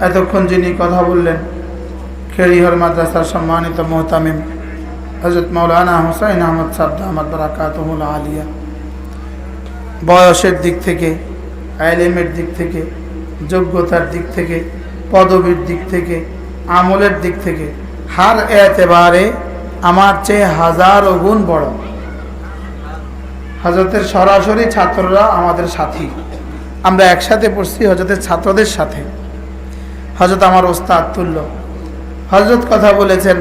এতক্ষণ যিনি কথা বললেন খেরিহর মাদ্রাসার সম্মানিত মোহতামিম হযরত মাওলানা হুসাইন আহমদ সাহেব দামাত বারাকাতুহুল আলিয়া। বয়সের দিক থেকে, ইলমের দিক থেকে, যোগ্যতার দিক থেকে, পদবীর দিক থেকে, আমলের দিক থেকে হার এতেবারে আমার চেয়ে হাজারো গুণ বড়। হযরতের সরাসরি ছাত্ররা আমাদের সাথী, আমরা একসাথে পড়ছি হযরতের ছাত্রদের সাথে। হযরত আমার ওস্তাদ তুল্য। হযরত কথা বলেছেন,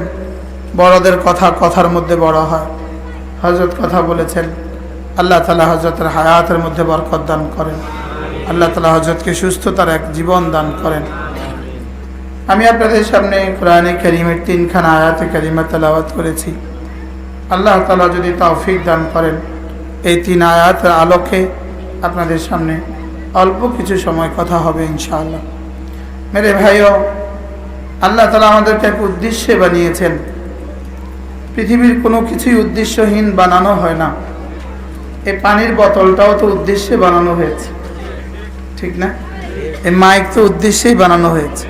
বড়দের কথা কথার মধ্যে বড় হয়। হযরত কথা বলেছেন, আল্লাহ তাআলা হযরতের হায়াতের মধ্যে বরকত দান করেন, আল্লাহ তাআলা হযরতকে সুস্থতার এক জীবন দান করেন। আমি আপনাদের সামনে কোরআনে কারীমের 3খানা আয়াতে কারিমা তেলাওয়াত করেছি। আল্লাহ তাআলা যদি তৌফিক দান করেন, এই 3 আয়াতের আলোকে আপনাদের সামনে অল্প কিছু সময় কথা হবে ইনশাআল্লাহ। মেরে ভাইও, আল্লাহ তাআলা আমাদেরকে এক উদ্দেশ্যে বানিয়েছেন। পৃথিবীর কোনো কিছুই উদ্দেশ্যহীন বানানো হয় না। এই পানির বোতলটাও তো উদ্দেশ্যে বানানো হয়েছে, ঠিক না? এই মাইক তো উদ্দেশ্যেই বানানো হয়েছে।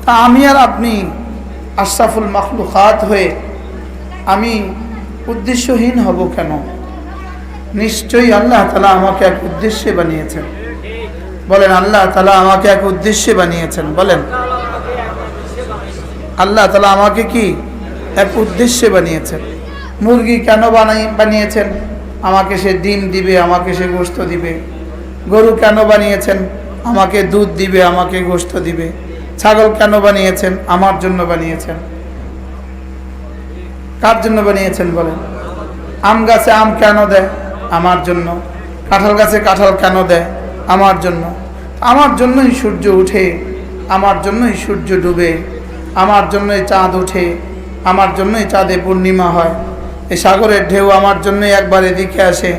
তা আমি আর আপনি আশরাফুল মাখলুকাত হয়ে আমি উদ্দেশ্যহীন হব কেন? নিশ্চয়ই আল্লাহ তাআলা আমাকে এক উদ্দেশ্যে বানিয়েছেন। বলেন, আল্লাহ তাআলা আমাকে এক উদ্দেশ্যে বানিয়েছেন। বলেন, আল্লাহ তাআলা আমাকে কি এক উদ্দেশ্যে বানিয়েছেন। মুরগি কেন বানিয়েছেন? আমাকে সে ডিম দিবে, আমাকে সে গোশত দিবে। গরু কেন বানিয়েছেন? আমাকে দুধ দিবে, আমাকে গোশত দিবে। ছাগল কেন বানিয়েছেন? আমার জন্য বানিয়েছেন। কার জন্য বানিয়েছেন বলেন? আম গাছে আম কেন দেয়? আমার জন্য। কাঁঠাল গাছে কাঁঠাল কেন দেয়? আমার জন্য। আমার জন্যই সূর্য উঠে, আমার জন্যই সূর্য ডুবে, আমার জন্যই চাঁদ ওঠে, আমার জন্যই চাঁদে পূর্ণিমা হয়। এই সাগরের ঢেউ আমার জন্যই একবার এদিকে আসে,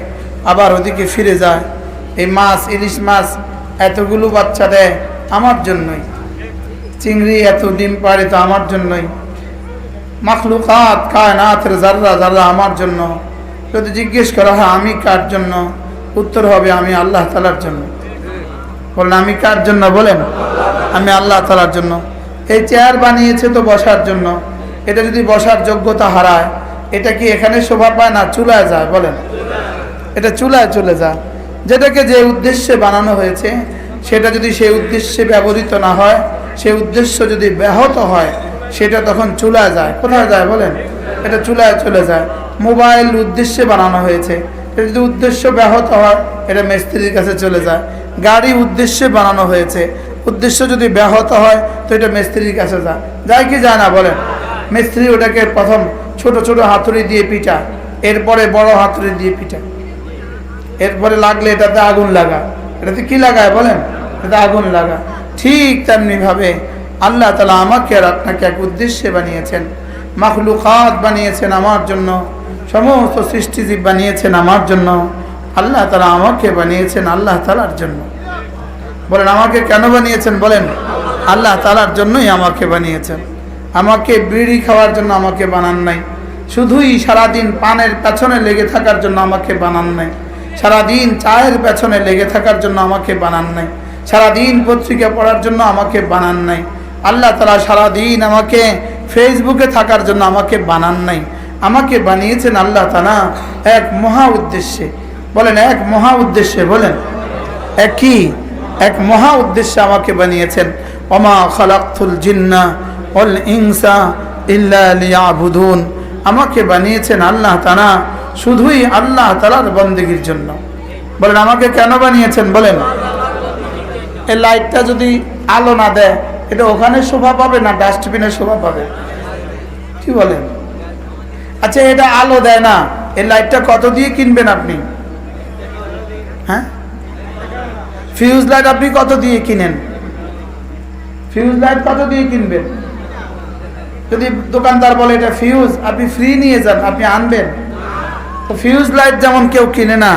আবার ওদিকে ফিরে যায়। এই মাছ, ইলিশ মাছ এতগুলো বাচ্চা দেয় আমার জন্যই। চিংড়ি এত ডিম পাড়ে তো আমার জন্যই। মাখলুকাত কায়নাতের জাররা জাররা আমার জন্য। যদি জিজ্ঞেস করা হয় আমি কার জন্য, উত্তর হবে আমি আল্লাহ তাআলার জন্য। বলেন, আমি কার জন্য? বলেন, আমি আল্লাহ তাআলার জন্য। এই চেয়ার বানিয়েছে তো বসার জন্য। এটা যদি বসার যোগ্যতা হারায়, এটা কি এখানে শোভা পায় না? চুলায় যায়। বলেন, এটা চুলায় চলে যায়। যেটাকে যে উদ্দেশ্যে বানানো হয়েছে, সেটা যদি সেই উদ্দেশ্যে ব্যবহৃত না হয়, সেই উদ্দেশ্য যদি ব্যাহত হয়, সেটা তখন চুলায় যায়। কোথায় যায় বলেন? এটা চুলায় চলে যায়। মোবাইল উদ্দেশ্যে বানানো হয়েছে, এটা যদি উদ্দেশ্য ব্যাহত হয়, এটা মিস্ত্রির কাছে চলে যায়। গাড়ি উদ্দেশ্যে বানানো হয়েছে, উদ্দেশ্য যদি ব্যাহত হয় তো এটা মিস্ত্রির কাছে যায়। যায় কি যায় না বলেন? মিস্ত্রি ওটাকে প্রথম ছোট ছোট হাতুড়ি দিয়ে পিটা, এরপরে বড় হাতুড়ি দিয়ে পিটা, এরপরে লাগলে এটাতে আগুন লাগা। এটাতে কি লাগায় বলেন? এটাতে আগুন লাগা। ঠিক তেমনিভাবে আল্লাহ তাআলা আমাকে আর আপনাকে এক উদ্দেশ্যে বানিয়েছেন। মাখলুকাত বানিয়েছেন আমার জন্য, সমস্ত সৃষ্টিজীব বানিয়েছেন আমার জন্য। আল্লাহ তাআলা আমাকে বানিয়েছেন আল্লাহ তাআলার জন্য। বলেন, আমাকে কেন বানিয়েছেন? বলেন, আল্লাহ তাআলার জন্যই আমাকে বানিয়েছেন। আমাকে বিড়ি খাওয়ার জন্য আমাকে বানান নাই। শুধুই সারাদিন পানের পেছনে লেগে থাকার জন্য আমাকে বানান নাই। সারাদিন চায়ের পেছনে লেগে থাকার জন্য আমাকে বানান নাই। সারাদিন পত্রিকা পড়ার জন্য আমাকে বানান নাই। আল্লাহ তাআলা সারাদিন আমাকে ফেসবুকে থাকার জন্য আমাকে বানান নাই। আমাকে বানিয়েছেন আল্লাহ তাআলা এক মহা উদ্দেশ্যে। বলেন, এক মহা উদ্দেশ্যে। বলেন, এক কি? এক মহা উদ্দেশ্যে আমাকে বানিয়েছেন। ওমা খালাকতুল জিন্না ওয়াল ইনসা ইল্লা লিয়াবুদুন। আমাকে বানিয়েছেন আল্লাহ তাআলা শুধুই আল্লাহ তাআলার বন্দেগীর জন্য। বলেন, আমাকে কেন বানিয়েছেন? বলেন, এই লাইটটা যদি আলো না দেয়, এটা ওখানে শোভা পাবে না ডাস্টবিনে শোভা পাবে? কি বলেন? আচ্ছা, এটা আলো দেয় না, এই লাইটটা কত দিয়ে কিনবেন আপনি? হ্যাঁ, ফিউজ লাইট আপনি কত দিয়ে কিনেন? ফিউজ লাইট কত দিয়ে কিনবেন? যদি দোকানদার বলে এটা ফিউজ, আপনি ফ্রি নিয়ে যান, আপনি আনবেন? তো ফিউজ লাইট যেমন কেউ কিনে না,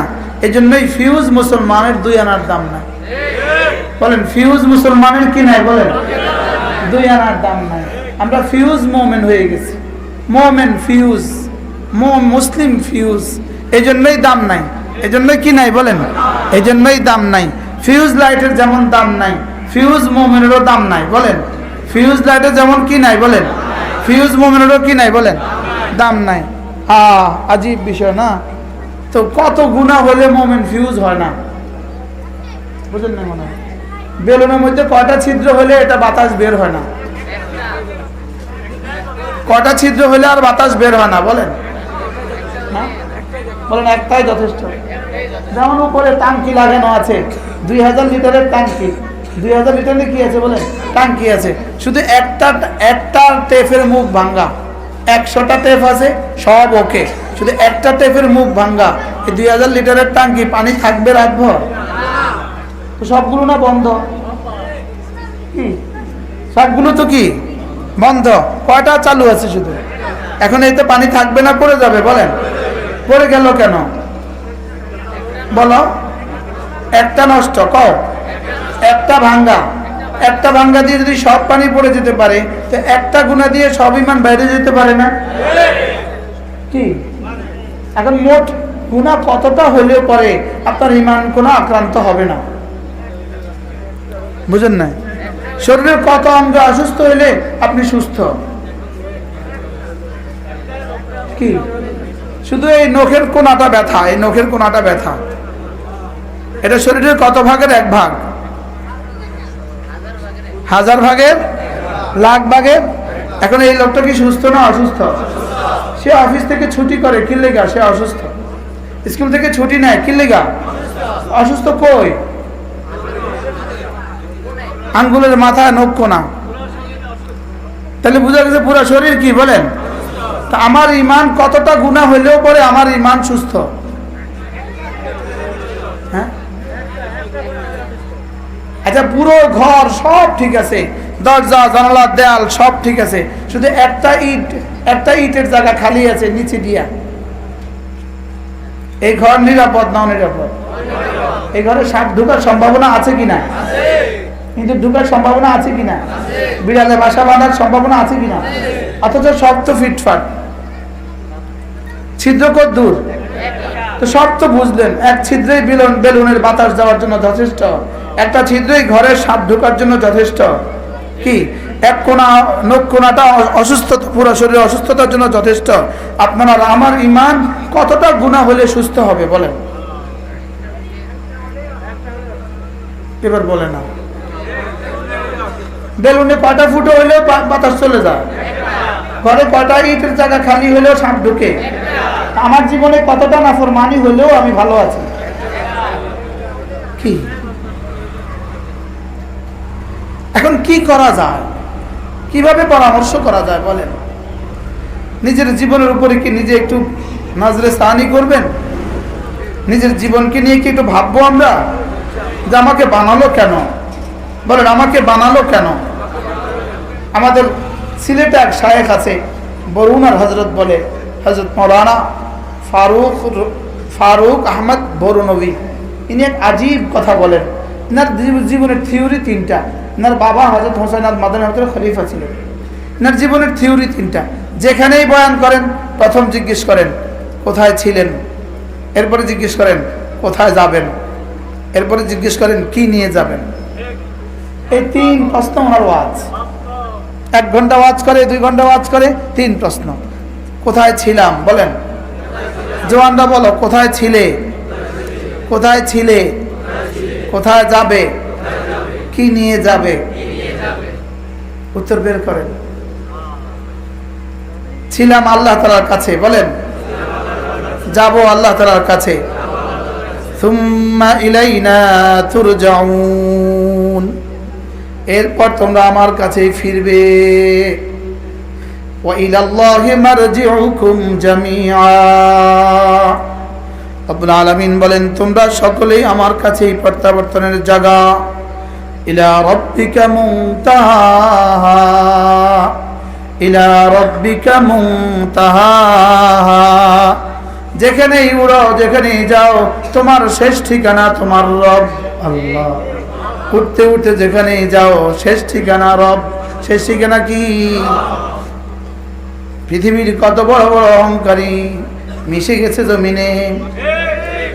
এই জন্যই ফিউজ মুসলমানের 2 আনার দাম নাই। বলেন, ফিউজ মুসলমানের কি নাই? বলেন, 2 আনার দাম নাই। আমরা ফিউজ মোমেন হয়ে গেছি। মোমেন ফিউজ, মুসলিম ফিউজ, এই জন্যই দাম নাই। এই জন্যই কি নাই? বলেন, এই জন্যই দাম নাই। ফিউজ লাইটের যেমন দাম নাই, ফিউজ মোমেনেরও দাম নাই বলেন। ফিউজ লাইটের যেমন কি নাই বলেন, ফিউজ মোমেনেরও কি নাই বলেন, দাম নাই। আজীব বিষয় না? তো কত গুনাহ হলে মোমেন ফিউজ হয় না, বুঝলেন না? মনে হয় বেলুনের মধ্যে কয়টা ছিদ্র হলে এটা বাতাস বের হয় না? কয়টা ছিদ্র হলে আর বাতাস বের হয় না বলেন? বলেন একটাই যথেষ্ট। যেমন উপরে টাঙ্কি লাগানো আছে, 2000 লিটারের টাঙ্কি, 2000 লিটারের কি আছে বলেন, টাঙ্কি আছে। শুধু একটা টেপের মুখ ভাঙ্গা, 100টা টেপ আছে সব ওকে, শুধু একটা টেপের মুখ ভাঙ্গা। এই 2000 লিটারের টাঙ্কি পানি থাকবে রাখবো? তো সবগুলো না বন্ধ, কি সবগুলো তো কি বন্ধ, কয়টা চালু আছে শুধু? এখন এইতে পানি থাকবে না পড়ে যাবে বলেন? পড়ে গেল কেন বলো? একটা নষ্ট, কও একটা ভাঙ্গা, একটা ভাঙ্গা দিয়ে যদি সব পানি পড়ে যেতে পারে, তো একটা গুণা দিয়ে সব ইমান বাইরে যেতে পারে না কি? এখন মোট গুণা কতটা হলেও পরে আপনার ইমান কোনো আক্রান্ত হবে না, বুঝেন না? শরীরের কত অঙ্গ অসুস্থ হলে আপনি সুস্থ, কি শুধু এই নখের কোনাটা ব্যথা, এই নখের কোনাটা ব্যথা, এটা শরীরের কত ভাগের এক ভাগ? 1000 ভাগের, লাখ ভাগের। এখন এই লোকটা কি সুস্থ না অসুস্থ? সে অফিস থেকে ছুটি করে কি লেগা? সে অসুস্থ। স্কুল থেকে ছুটি নেয় কি লেগা? অসুস্থ। কই? আঙ্গুলের মাথায় নখ কোনা। তাহলে বুঝা গেছে পুরো শরীর কি বলেন? তা আমার ইমান কতটা গুনাহ হইলেও পরে আমার ইমান সুস্থ। হ্যাঁ, আচ্ছা পুরো ঘর সব ঠিক আছে, দরজা জানালা দেয়াল সব ঠিক আছে, শুধু একটা ইটের জায়গা খালি আছে নিচে দিয়া, এই ঘর নিরাপদ না নিরাপদ? এই ঘরে সাপ ঢোকার সম্ভাবনা আছে কিনা? কিন্তু ঢোকার সম্ভাবনা আছে কিনা? বিড়ালে বাসা বাঁধার সম্ভাবনা আছে কিনা? অথচ সব তো ফিটফাট, ছিদ্র কত দূর? তো সব তো বুঝলেন, এক ছিদ্রেই বেলুনের বাতাস যাওয়ার জন্য যথেষ্ট, একটা ছিদ্রেই ঘরের সাপ ঢোকার জন্য যথেষ্ট। কি এক কোনা নখ কোনাটা অসুস্থতা, পুরো শরীরে অসুস্থতার জন্য যথেষ্ট। আপনার আমার ইমান কতটা গুনাহ হলে সুস্থ হবে বলেন? এবার বলে না, বেলুনে কয়টা ফুটো হইলেও বাতাস চলে যায়, ঘরে কয়টা ইটের জায়গা খালি হইলেও সাপ ঢুকে। আমার জীবনে কতটা নাফরমানি হইলেও আমি ভালো আছি। কি এখন কি করা যায়, কিভাবে পরামর্শ করা যায় বলেন? নিজের জীবনের উপরে কি নিজে একটু নজরে সানি করবেন? নিজের জীবনকে নিয়ে কি একটু ভাববো আমরা, যে আমাকে বানালো কেন বলেন? আমাকে বানালো কেন? আমাদের সিলেটে এক শায়েখ আছে, বরুণার হজরত বলে, হজরত মৌলানা ফারুক আহমদ বরুণবী। ইনি এক আজীব কথা বলেন। ইনার জীবনের থিওরি 3টা। ইনার বাবা হজরত হোসেন আল মাদানী খলিফা ছিলেন। ইনার জীবনের থিওরি 3টা। যেখানেই বয়ান করেন প্রথম জিজ্ঞেস করেন কোথায় ছিলেন, এরপরে জিজ্ঞেস করেন কোথায় যাবেন, এরপরে জিজ্ঞেস করেন কি নিয়ে যাবেন। এই 3 প্রশ্ন ওনার ওয়াজ। 1 ঘন্টা ওয়াজ করে, 2 ঘন্টা ওয়াজ করে, 3 প্রশ্ন। কোথায় ছিলাম বলেন? জওয়ানরা বলো, কোথায় ছিলে? কোথায় ছিলে? কোথায় যাবে? কি নিয়ে যাবে? উত্তর বের করেন। ছিলাম আল্লাহ তাআলার কাছে বলেন, যাব আল্লাহ তাআলার কাছে। সুম্মা ইলাইনা তুরজাউন, এরপর তোমরা আমার কাছেই ফিরবে। ওয়া ইলাল্লাহি মারজিউকুম জামিআ, রব্বুল আলামিন বলেন তোমরা সকলেই আমার কাছেই প্রত্যাবর্তনের জায়গা। ইলা রাব্বিকা মুনতাহা, ইলা রাব্বিকা মুনতাহা, যেখানেই উড়ো যেখানেই যাও তোমার শেষ ঠিকানা তোমার রব আল্লাহ। উঠতে উঠতে যেখানেই যাও শেষ ঠিকানা রব। শেষ ঠিকানা কি? পৃথিবীর কত বড় বড় অহংকারী মিশে গেছে জমিনে,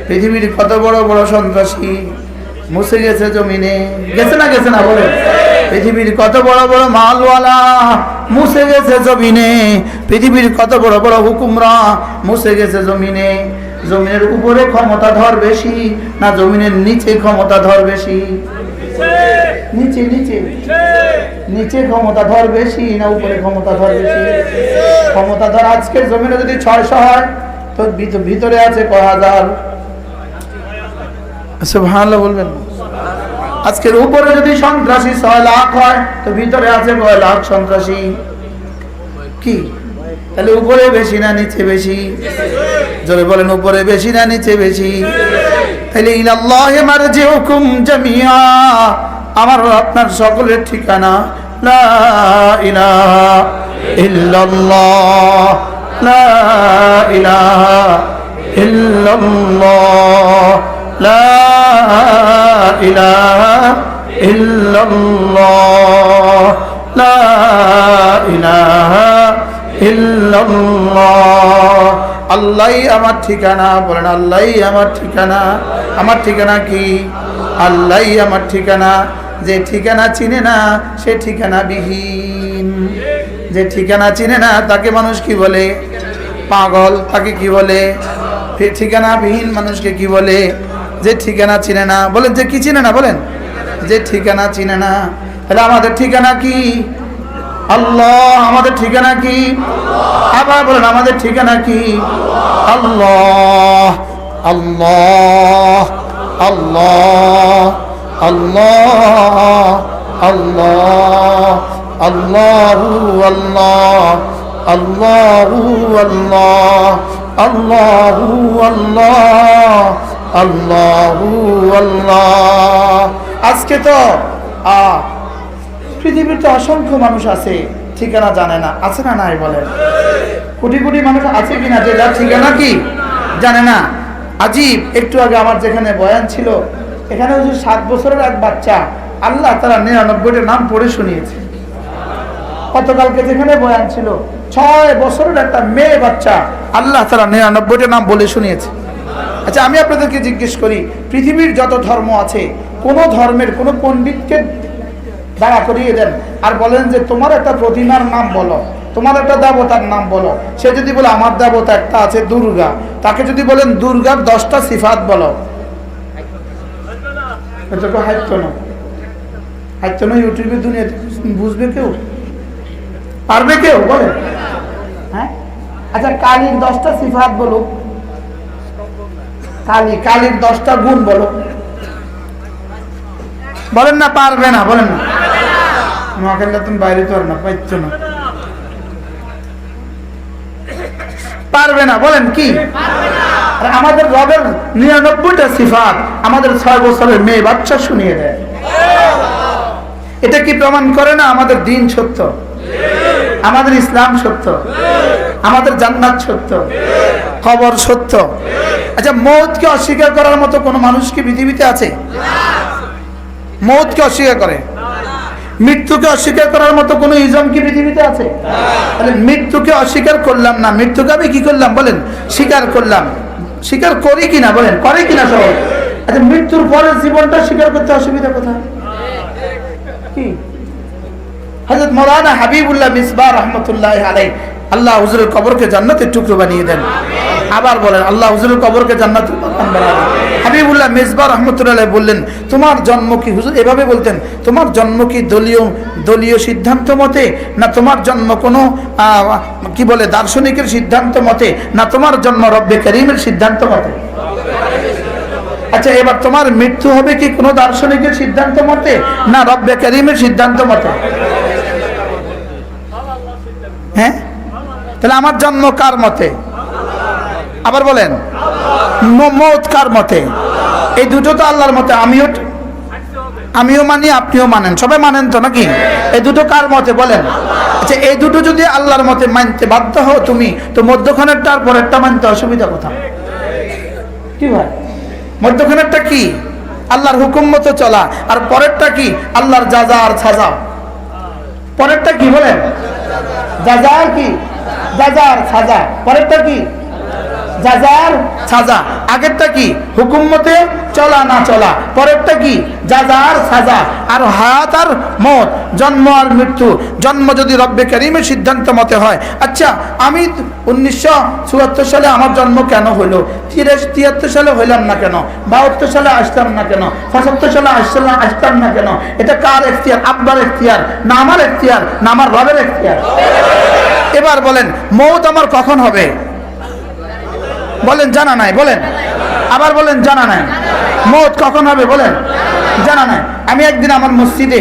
পৃথিবীর কত বড় বড় সন্ত্রাসী মুছে গেছে জমিনে। গেছে না বলে? পৃথিবীর কত বড় বড় মালওয়ালা মুছে গেছে জমিনে। পৃথিবীর কত বড় বড় হুকুমরা মুছে গেছে জমিনে। জমিনের উপরে ক্ষমতাধর বেশি না জমিনের নিচে ক্ষমতাধর বেশি? নিচে নিচে নিচে ক্ষমতাধর বেশি না উপরে ক্ষমতাধর বেশি? ক্ষমতাধর আজকের জমিনে যদি 600 হয় তো ভিতরে আছে কয় হাজার? সুবহানাল্লাহ বলবেন। আজকের উপরে যদি সন্ত্রাসী 6 লাখ হয় তো ভিতরে আছে কয় লাখ সন্ত্রাসী? কি তাহলে উপরে বেশি না নিচে বেশি? জোরে বলেন, উপরে বেশি না নিচে বেশি? তাহলে ইলাল্লাহি মারজিউকুম জামিআ, আমার আপনার সকলের ঠিকানা লা ইলাহা ইল্লাল্লাহ, লা ইলাহা ইল্লাল্লাহ, লা ইলাহা ইল্লাল্লাহ, লা ইলাহা ইল্লাল্লাহ। আল্লাহই আমার ঠিকানা। বলেন আল্লাহই আমার ঠিকানা। আমার ঠিকানা কি? আল্লাহই আমার ঠিকানা। যে ঠিকানা চিনে না সে ঠিকানা বিহীন। যে ঠিকানা চিনে না তাকে মানুষ কি বলে? পাগল। তাকে কি বলে? ঠিকানা বিহীন মানুষকে কি বলে? যে ঠিকানা চিনে না। বলেন যে কি চিনে না? বলেন যে ঠিকানা চিনে না। তাহলে আমাদের ঠিকানা কি? আল্লাহ। আমাদের ঠিকানা কি? আবার বলেন আমাদের ঠিকানা কি? আল্লাহ আল্লাহ আল্লাহ আল্লাহ আল্লাহ আল্লাহু আল্লাহ আল্লাহু আল্লাহ আল্লাহু আল্লাহ আল্লাহু আল্লাহ। আজকে তো পৃথিবীতে অসংখ্য মানুষ আছে ঠিকানা জানে না। আছে না নাই বলেন? কোটি কোটি মানুষ আছে কিনা যে যার ঠিকানা কি জানে না? আজীব। একটু আগে আমার যেখানে বয়ান ছিল এখানে 7 বছরের এক বাচ্চা আল্লাহ তাআলা 99টা নাম পড়ে শুনিয়েছে। গতকালকে যেখানে বয়ান ছিল 6 বছরের একটা মেয়ে বাচ্চা আল্লাহ তাআলা 99টা নাম বলে শুনিয়েছে। আচ্ছা আমি আপনাদেরকে জিজ্ঞেস করি, পৃথিবীর যত ধর্ম আছে কোন ধর্মের কোন পণ্ডিতকে দাঁড়া করিয়ে দেন আর বলেন যে তোমার একটা প্রতিমার নাম বলো, তোমার একটা দেবতার নাম বলো। সে যদি বলে আমার দেবতা একটা আছে দুর্গা, তাকে যদি বলেন দুর্গার 10টা সিফাত বলো, এটা তো হাইতো না ইউটিউবে দুনিয়াতে বুঝবে কেউ? পারবে কেউ? বলেন। হ্যাঁ আচ্ছা কালীর 10টা সিফাত বলো, কালীর 10টা গুণ বলো। বলেন না পারবে না? বলেন না। নোয়াখালীতে তুমি বাইরে তো না পাইছ না, পারবে না। বলেন কি? আমাদের রবের 99টা সিফাত আমাদের 6 বছরের মেয়ে বাচ্চা শুনিয়ে দেয়। এটা কি প্রমাণ করে না আমাদের দ্বীন সত্য, আমাদের ইসলাম সত্য, আমাদের জান্নাত সত্য, কবর সত্য? আচ্ছা মওতকে অস্বীকার করার মতো কোন মানুষ কি পৃথিবীতে আছে? মওতকে অস্বীকার করে? মৃত্যুকে অস্বীকার করার মতো কোন ইজম কি পৃথিবীতে আছে? তাহলে মৃত্যুকে অস্বীকার করলাম না, মৃত্যুকে আমি কি করলাম? বলেন স্বীকার করলাম। স্বীকার করি কিনা? বলেন করে কিনা সবাই? আচ্ছা মৃত্যুর পরে জীবনটা স্বীকার করতে অসুবিধা কোথায়? কি হযরত মাওলানা হাবিবুল্লাহ মিসবাহ রাহমাতুল্লাহি আলাইহি আল্লাহ হুজুরের কবরকে জান্নাতের টুকরো বানিয়ে দেন। আবার বলেন আল্লাহ হুজুরের কবরকে জান্নাতুল বাগান বানাবেন। হাবিবুল্লাহ মিসবাহ রাহমাতুল্লাহি আলাইহি বললেন তোমার জন্ম কি? হুজুর এভাবে বলতেন, তোমার জন্ম কি দলীয় সিদ্ধান্ত মতে, না তোমার জন্ম কোনো কি বলে দার্শনিকের সিদ্ধান্ত মতে, না তোমার জন্ম রব্বে কারীমের সিদ্ধান্ত মতে? আচ্ছা এবার তোমার মৃত্যু হবে কি কোনো দার্শনিকের সিদ্ধান্ত মতে, না রব্বে কারীমের সিদ্ধান্ত মতে? হ্যাঁ তাহলে আমার জন্ম কার মতে? আবার বলেন মওত কার মতে? এই দুটো তো আল্লাহর মতে। আমিও মানি, আপনিও মানেন, সবাই মানেন তো নাকি? এই দুটো কার মতে বলেন? আচ্ছা এই দুটো যদি আল্লাহর মতে মানতে বাধ্য হও তুমি, তো মধ্যখানেরটা আর পরেরটা মানতে অসুবিধা কোথায়? কি ভাই মধ্যখানেরটা কি? আল্লাহর হুকুম মতো চলা। আর পরেরটা কি? আল্লাহর যাজা আর সাজা। পরেরটা কি বলেন? যাজা আর কি? যাজা আর সাজা। পরেরটা কি? যাযার সাজা। আগেরটা কি? হুকুম মতে চলা না চলা। পরেরটা কি? যাযার সাজা। আর হায়াত আর মত, জন্ম আর মৃত্যু। জন্ম যদি রব্বে কারীমের সিদ্ধান্ত মতে হয়, আচ্ছা আমি 1974 সালে আমার জন্ম কেন হলো, 73 সালে হইলাম না কেন, 72 সালে আসলাম না কেন, 75 সালে আসলাম না কেন, এটা কার এখতিয়ার? আব্বার এখতিয়ার না আমার এখতিয়ার না আমার রবের এখতিয়ার? এবার বলেন মৌত আমার কখন হবে? বলেন জানা নাই। বলেন আবার বলেন জানা নাই। মৌত কখন হবে বলেন জানা নাই। আমি একদিন আমার মসজিদে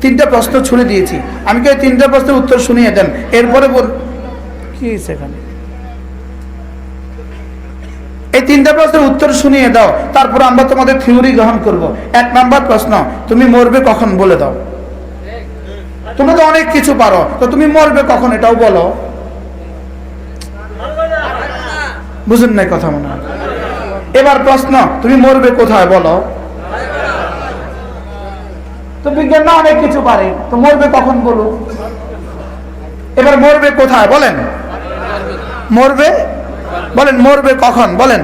3টা প্রশ্ন ছুড়ে দিয়েছি। আমি কে 3টা প্রশ্নের উত্তর শুনিয়ে দেন, এরপরে বল কি সেখানে এই 3টা প্রশ্নের উত্তর শুনিয়ে দাও, তারপর আমরা তোমাদের থিওরি গ্রহণ করব। 1 নম্বর প্রশ্ন, তুমি মরবে কখন বলে দাও। তুমি তো অনেক কিছু পারো, তো তুমি মরবে কখন এটাও বলো। বুঝেন নাই কথা মনে হয়? এবার প্রশ্ন, তুমি মরবে কোথায় বলো। তো বিজ্ঞান না অনেক কিছু পারে, তো মরবে কখন বলো। এবার মরবে কোথায় বলেন। মরবে বলেন, মরবে কখন বলেন,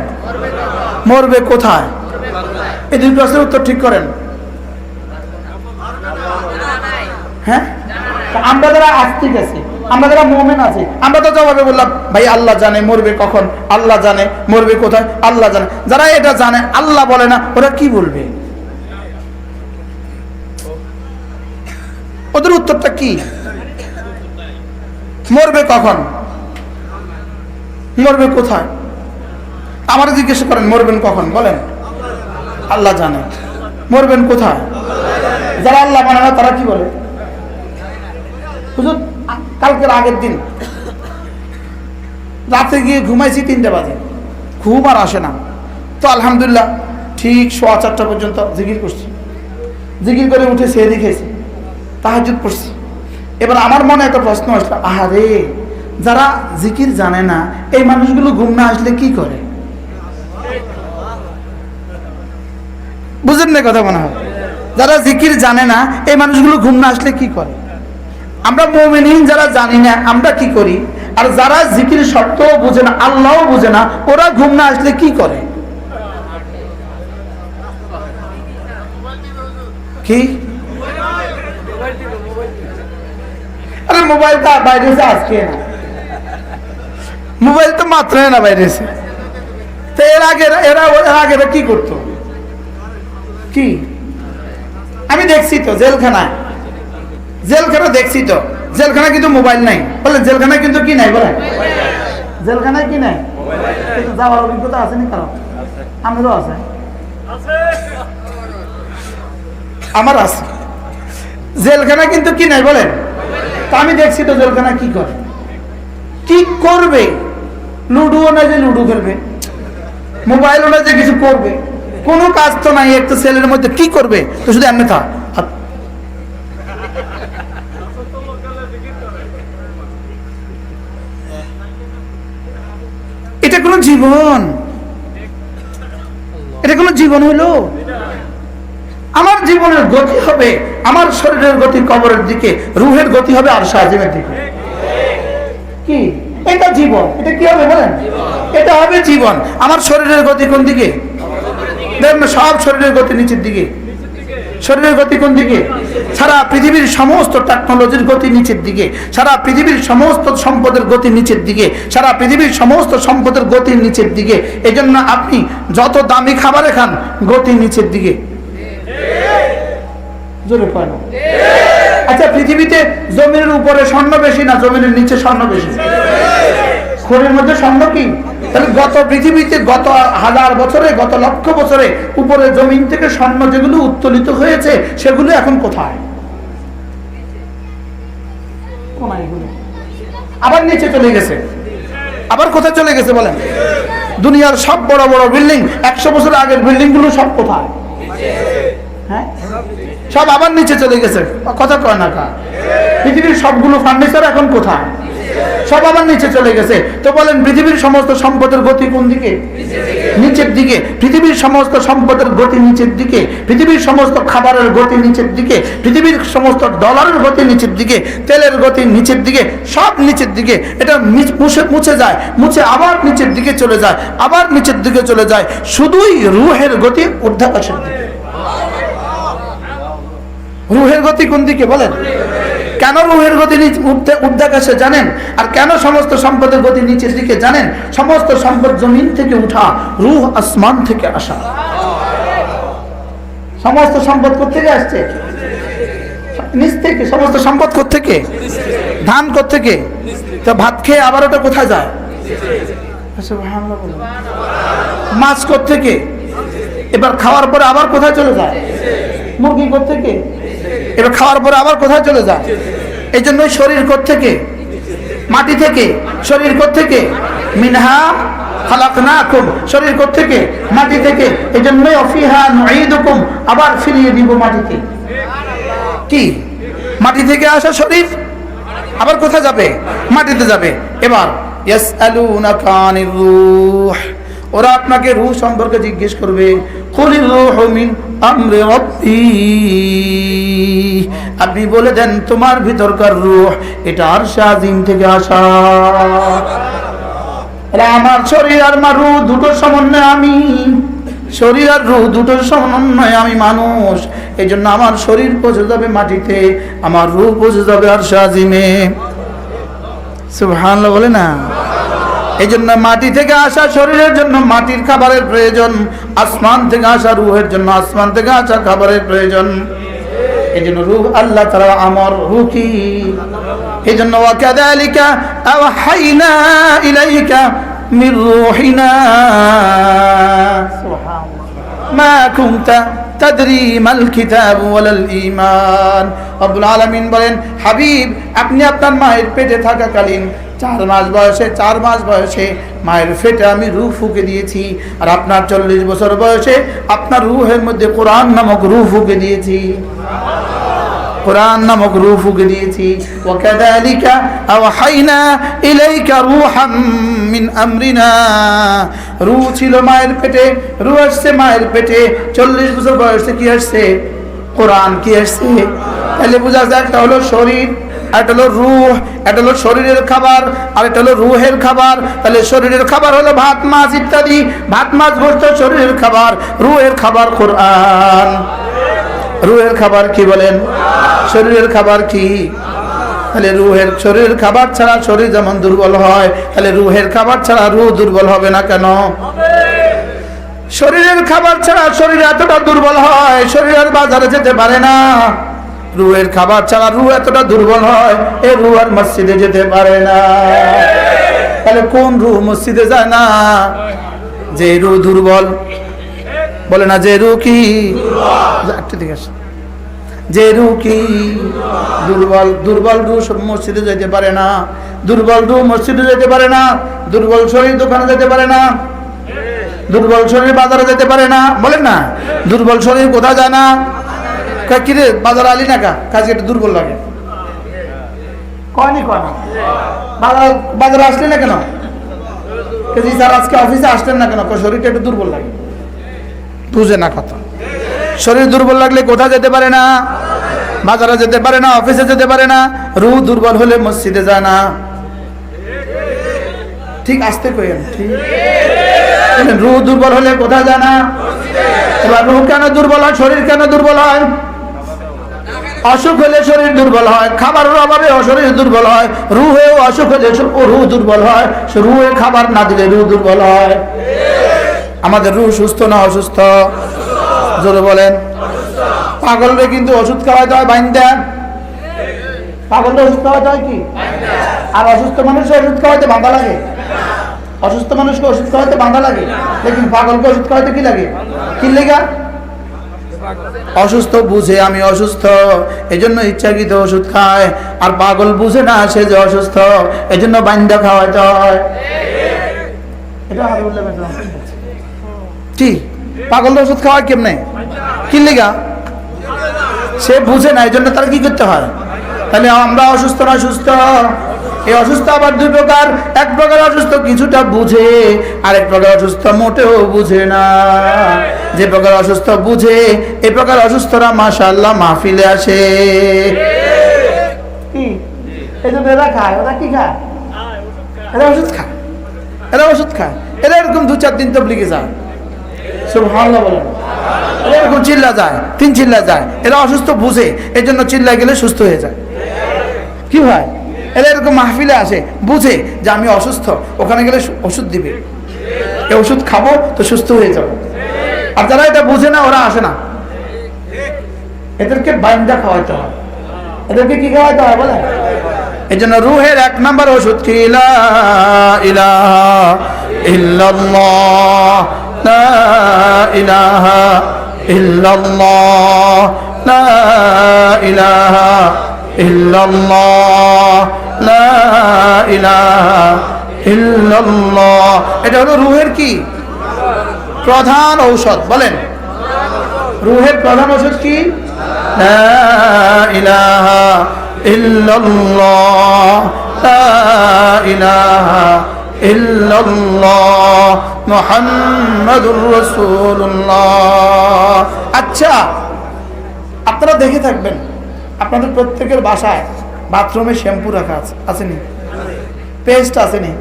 মরবে কোথায়। এই 2 প্রশ্নের উত্তর ঠিক করেন। হ্যাঁ, আমরা যারা আস্তিক আছি, আমরা যারা মুমিন আছি, আমরা তো জবাবে বললাম ভাই আল্লাহ জানে মরবে কখন, আল্লাহ জানে মরবে কোথায়, আল্লাহ জানে। যারা এটা জানে আল্লাহ বলে না, ওরা কি বলবে? ওদের উত্তরটা কি? মরবে কখন, মরবে কোথায়। আমার জিজ্ঞেস করেন মরবেন কখন বলেন, আল্লাহ জানে। মরবেন কোথায়? যারা আল্লাহ মানে না তারা কি বলে, হুজুর কালকের আগের দিন রাতে গিয়ে ঘুমাইছি 3টা বাজে, ঘুম আর আসে না। তো আলহামদুলিল্লাহ ঠিক 4:15 পর্যন্ত জিকির করছি। জিকির করে উঠে সেহরি খেয়েছি, তাহাজ্জুদ পড়ছি। এবার আমার মনে একটা প্রশ্ন আসলো, আহারে যারা জিকির জানে না এই মানুষগুলো ঘুম না আসলে কি করে? বুঝেন না কথা মনে হয়? যারা জিকির জানে না এই মানুষগুলো ঘুম না আসলে কি করে? আমরা মুমিন যারা জানি না আমরা কি করি? আর যারা জিকির শব্দও বুঝে না, আল্লাহও বুঝে না, ওরা ঘুম না আসলে কি করে? কি? আরে মোবাইলটা বাইরে এসে আজকে না, মোবাইল তো মাত্র না বাইরে এসে। তো এর আগে কি করতো? কি আমি দেখছি তো জেলখানা দেখছি তো, জেলখানা কিন্তু মোবাইল নাই। বলে জেলখানা কিন্তু কি নাই বলে, জেলখানায় কি নাই? যাওয়ার অভিজ্ঞতা আছে নি কারণ? আমারও আছে, আমার আছে। জেলখানা কিন্তু কি নাই বলেন? তা আমি দেখছি তো জেলখানা কি করে, কি করবে। লুডুও না যে লুডু খেলবে, মোবাইলও না যে কিছু করবে, কোনো কাজ তো নাই। একটা সেলের মধ্যে কি করবে? তো শুধু এমনি থাক। এটা কোন জীবন? এটা কোন জীবন হলো? আমার জীবনের গতি হবে, আমার শরীরের গতি কবরের দিকে, রুহের গতি হবে আরশ আজিমের দিকে। কি এটা জীবন? এটা কি হবে বলেন? এটা হবে জীবন। আমার শরীরের গতি কোন দিকে? দেখেন সব শরীরের গতি নিচের দিকে। শরীরের গতি কোন দিকে? সারা পৃথিবীর সমস্ত টেকনোলজির গতি নিচের দিকে, সারা পৃথিবীর সমস্ত সম্পদের গতি নিচের দিকে, সারা পৃথিবীর সমস্ত সম্পদের গতি নিচের দিকে। এই জন্য আপনি যত দামি খাবারে খান গতি নিচের দিকে। জোরে কয় না? আচ্ছা পৃথিবীতে জমিনের উপরে স্বর্ণ বেশি না জমিনের নিচে স্বর্ণ বেশি? খনির মধ্যে স্বর্ণ কি? তাহলে গত পৃথিবীতে গত 1000 বছরে, গত লক্ষ বছরে উপরে জমিন থেকে স্বর্ণ যেগুলো উত্তোলিত হয়েছে সেগুলো এখন কোথায়? আবার নিচে চলে গেছে। আবার কোথায় চলে গেছে বলেন? দুনিয়ার সব বড় বড় বিল্ডিং, 100 বছর আগের বিল্ডিং গুলো সব কোথায়? হ্যাঁ, সব আবার নিচে চলে গেছে। কথা কয় না কা? পৃথিবীর সবগুলো ফার্নিচার এখন কোথায়? সব আবার নিচে চলে গেছে। তো বলেন পৃথিবীর সমস্ত সম্পদের গতি কোন দিকে? নিচে। নিচের দিকে, পৃথিবীর সমস্ত সম্পদের গতি নিচের দিকে, পৃথিবীর সমস্ত খাবারের গতি নিচের দিকে, পৃথিবীর সমস্ত ডলারের গতি নিচের দিকে, তেলের গতি নিচের দিকে, সব নিচের দিকে। এটা মুছে যায়, মুছে আবার নিচের দিকে চলে যায়, আবার নিচের দিকে চলে যায়। শুধুই রুহের গতি ঊর্ধ্বাকাশের দিকে। রুহের গতি কোন দিকে বলেন? কেন রুহের গতি ঊর্ধ্বাকাশে জানেন? আর কেন সমস্ত সম্পদের গতি নিচের দিকে জানেন? সমস্ত সম্পদ জমিন থেকে উঠা, রুহ আসমান থেকে আসা। সমস্ত সম্পদ কোত্থেকে আসছে? নিচ থেকে। সমস্ত সম্পদ কোত্থেকে? ধান কোত্থেকে? তো ভাত খেয়ে আবার ওটা কোথায় যায়? মাছ কোত্থেকে? এবার খাওয়ার পরে আবার কোথায় চলে যায়? মুরগি কোত্থেকে? এবার খাওয়ার পরে আবার কোথায় চলে যায়? এই জন্য শরীর কোত্থেকে? মাটি থেকে। শরীর কোত্থেকে? মিনহা খালাকনাকুম। শরীর কোত্থেকে? মাটি থেকে। এই জন্যই ফিহা নুঈদুকুম, আবার ফিরিয়ে দিব মাটিতে। কি? মাটি থেকে আসা শরীর আবার কোথায় যাবে? মাটিতে যাবে। এবার ইয়াসআলুনাকা আনির রূহ, ওরা আপনাকে রূহ সম্পর্কে জিজ্ঞেস করবে। কুলির রূহু মিন আমরি রাব্বি, আপনি বলে দেন তোমার ভিতরকার রূহ এটা আরশে আজিম থেকে আসা। আমার শরীর আর আমার রূহ দুটো সমন্বয়, আমি শরীর আর রূহ দুটোর সমন্বয় আমি মানুষ। এই জন্য আমার শরীর পৌঁছে যাবে মাটিতে, আমার রূহ পৌঁছে যাবে আরশে আজিমে। সুবহানাল্লাহ বলে না? এই জন্য মাটি থেকে আসা শরীরের জন্য মাটির খাবারের প্রয়োজন, আসমান থেকে আসা রুহের জন্য আসমান থেকে আসা খাবারের প্রয়োজন। এই জন্য রূহ আল্লাহ তাআলা আমার রূহ কি, এই জন্য ওয়াকাযালিকা আওহাইনা ইলাইকা মির রূহিনা মা কুনতা তাদরি মাল কিতাব ওয়ালাল ঈমান। রব্বুল আলামিন বলেন, হাবিব আপনি আপনার মায়ের পেটে থাকাকালীন 4 মাস বয়সে, 4 মাস বয়সে মায়ের পেটে আমি রূহ ফুঁকে দিয়েছি। আর আপনার 40 বছর বয়সে আপনার রূহের মধ্যে কোরআন নামক রূহ ফুঁকে দিয়েছি, কোরআন নামক রূহ ফুঁকে দিয়েছি। ওয়াকাযালিকা আওহাইনা ইলাইকা রূহাম মিন আমরিনা, রূহ ছিল মায়ের পেটে, রূহ আসছে মায়ের পেটে। 40 বছর বয়সে কি আসছে? কোরআন। কি আসছে? তাহলে বোঝা যায় একটা হলো শরীর, একটা হলো রূহ, একটা হলো শরীরের খাবার, আর একটা হলো রূহের খাবার। তাহলে শরীরের খাবার হলো ভাত মাছ ইত্যাদি, ভাত মাছ গোশত শরীরের খাবার। রূহের খাবার কোরআন। রূহের খাবার কি বলেন? শরীরের খাবার কি? তাহলে রূহের, শরীরের খাবার ছাড়া শরীর যেমন দুর্বল হয়, তাহলে রূহের খাবার ছাড়া রূহ দুর্বল হবে না কেন? শরীরের খাবার ছাড়া শরীর এতটা দুর্বল হয়, শরীর আর বাজারে যেতে পারে না। রূহের খাবার ছাড়া রূহ এতটা দুর্বল হয়, এই রূহ আর মসজিদে যেতে পারে না। তাহলে কোন রূহ মসজিদে যায় না? যে রূহ দুর্বল। বলে না যে রূহ কি একটু দিকে আসে, যে রূহ কি দুর্বল। দুর্বল রূহ মসজিদে যেতে পারে না, দুর্বল রূহ মসজিদে যেতে পারে না, দুর্বল শরীর দোকানে যেতে পারে না, দুর্বল শরীর বাজারে যেতে পারে না। বলেন না, দুর্বল শরীর কোথায় যায় না? কিরে বাজার আলি না কাজে একটু দুর্বল লাগে, কয়নি কয় না? বাজারে আসলে না কেন? স্যার আজকে অফিসে আসলেন না কেন? শরীরটা একটু দুর্বল লাগে। বুঝে না কথা। শরীর দুর্বল লাগলে কোথায় যেতে পারে না? বাজারে যেতে পারে না, অফিসে যেতে পারে না। রূহ দুর্বল হলে মসজিদে যায় না। ঠিক আসতে কইেন, ঠিক। রূহ দুর্বল হলে কোথায় যায় না? এবার রূহ কেন দুর্বল হয়, শরীর কেন দুর্বল হয়? অসুখ হলে শরীর দুর্বল হয়, খাবারের অভাবে শরীর দুর্বল হয়। রূহেও অসুখ হলে রূহ দুর্বল হয়, রূহে খাবার না দিলে রূহ দুর্বল হয়। আমাদের রূহ সুস্থ না অসুস্থ? জোরে বলেন। পাগলরে কিন্তু ওষুধ খাওয়াইতে হয় বাইন্দা। পাগলরে ওষুধ খাওয়াইতে হয় কি? আর অসুস্থ মানুষকে ওষুধ খাওয়াইতে বাঁধা লাগে। অসুস্থ মানুষকে ওষুধ খাওয়াইতে বাঁধা লাগে, লেকিন পাগলকে ওষুধ খাওয়াইতে কি লাগে? কি লেগা? অসুস্থ বুঝে আমি অসুস্থ, এই জন্য ইচ্ছাকৃত ওষুধ খায়। আর পাগল বুঝে না সে যে অসুস্থ, এই জন্য বাইন্দা খাওয়াইতে হয়। এটা কি? পাগল ওষুধ খাওয়ায় কেমনে? কি লেগা? সে বুঝে না, এই জন্য তার কি করতে হয়? তাহলে আমরা অসুস্থ না সুস্থ? এই অসুস্থ আবার দুই প্রকার, এক প্রকার অসুস্থ কিছুটা বুঝে, আরেক প্রকার অসুস্থ মোটেও বুঝে না। যে প্রকার অসুস্থ বুঝে এই প্রকার অসুস্থরা মাশাআল্লাহ মাহফিলে আসে। কি এই যে এরা খায়, ওরা কি খায়? এরা ওষুধ খায়, এরা ওষুধ খায়, এরা এরকম 2-4 দিন তাবলীগে যায়। সুবহানাল্লাহ বলেন। এরা এরকম চিল্লা যায়, 3 চিল্লা যায়। এরা অসুস্থ বুঝে, এই জন্য চিল্লা গেলে সুস্থ হয়ে যায়। কি হয়? এরা এরকম মাহফিলে আসে, বুঝে যে আমি অসুস্থ, ওখানে গেলে ওষুধ দিবে, এই ওষুধ খাবো তো সুস্থ হয়ে যাবো। আর যারা এটা বুঝে না ওরা আসে না। এদেরকে বাইন্দা খাওয়াইতে হয়। এদেরকে কি খাওয়াইতে হয় বলে? এই জন্য রুহের 1 নাম্বার ওষুধ কি? লা ইলাহা ইল্লাল্লাহ, লা ইলাহা ইল্লাল্লাহ, লা ইলাহা ইল্লাল্লাহ, লা ইলাহা ইল্লাল্লাহ। এটা হলো রুহের কি? প্রধান ঔষধ। বলেন, রুহের প্রধান ঔষধ কি? লা ইলাহা ইল্লাল্লাহ, লা ইলাহা ইল্লাল্লাহ, মুহাম্মাদুর রাসূলুল্লাহ। আচ্ছা, আপনারা দেখে থাকবেন আপনাদের প্রত্যেকের বাসায় বাথরুমে শ্যাম্পু রাখা আছে, আসেনি? পেস্ট আসেনি?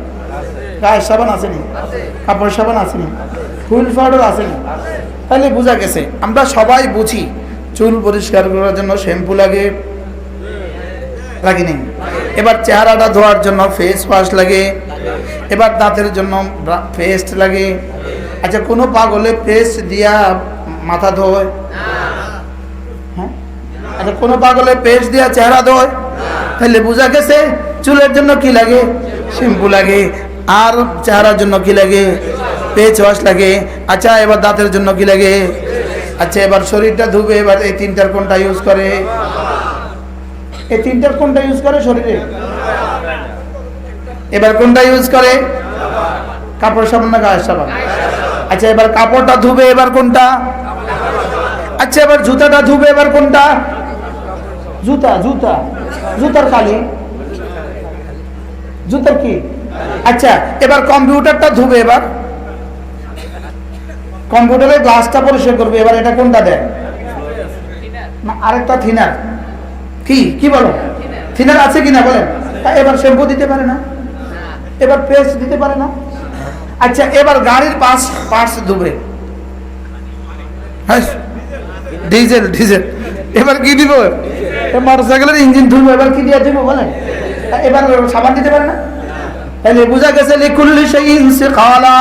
গায়ের সাবান আসেনি? কাপড় সাবান আসেনি? হুইল পাউডার আসেনি? তাহলে বোঝা গেছে আমরা সবাই বুঝি চুল পরিষ্কার করার জন্য শ্যাম্পু লাগে, লাগেনি? এবার চেহারাটা ধোয়ার জন্য ফেস ওয়াশ লাগে, এবার দাঁতের জন্য পেস্ট লাগে। আচ্ছা, কোনো পাগলে পেস্ট দিয়া মাথা ধোয়? হ্যাঁ। আচ্ছা, কোনো পাগলে পেস্ট দিয়া চেহারা ধোয়? তাহলে বোঝা গেছে চুলের জন্য কি লাগে? শ্যাম্পু লাগে। আর চেহারার জন্য কি লাগে? ফেস ওয়াশ লাগে। আচ্ছা, এবার দাঁতের জন্য কি লাগে? আচ্ছা, এবার শরীরটা ধুবে, এবার এই 3টার কোনটা ইউজ করে? এই 3টার কোনটা ইউজ করে শরীরে? এবার কোনটা ইউজ করে? কাপড় সাবান না গায়ের সাবান? আচ্ছা, এবার কাপড়টা ধুবে, এবার কোনটা? আচ্ছা, এবার জুতাটা ধুবে, এবার কোনটা? জুতা। জুতা, জুতার কালি, জুতার কি? আচ্ছা, এবার কম্পিউটারটা ধুবে, এবার কম্পিউটারের গ্লাসটা পরিষ্কার করবে, এবার এটা কোনটা দেয়? না, আরেকটা থিনার। কি কি বলো? থিনার আছে কিনা বলেন? এবার শ্যাম্পু দিতে পারে না, এবার পেস্ট দিতে পারে না। আচ্ছা, এবার গাড়ির পার্টস ধুবে, হ্যাঁ, ডিজেল ডিজেল, এবার কি দিব? মোটরসাইকেলের ইঞ্জিন ধুবে, এবার কি দিয়ে দিব বলেন? এবার সাবান দিতে পারে না। তাহলে বোঝা গেছে লিকুল্লি শাইইন সিকালা।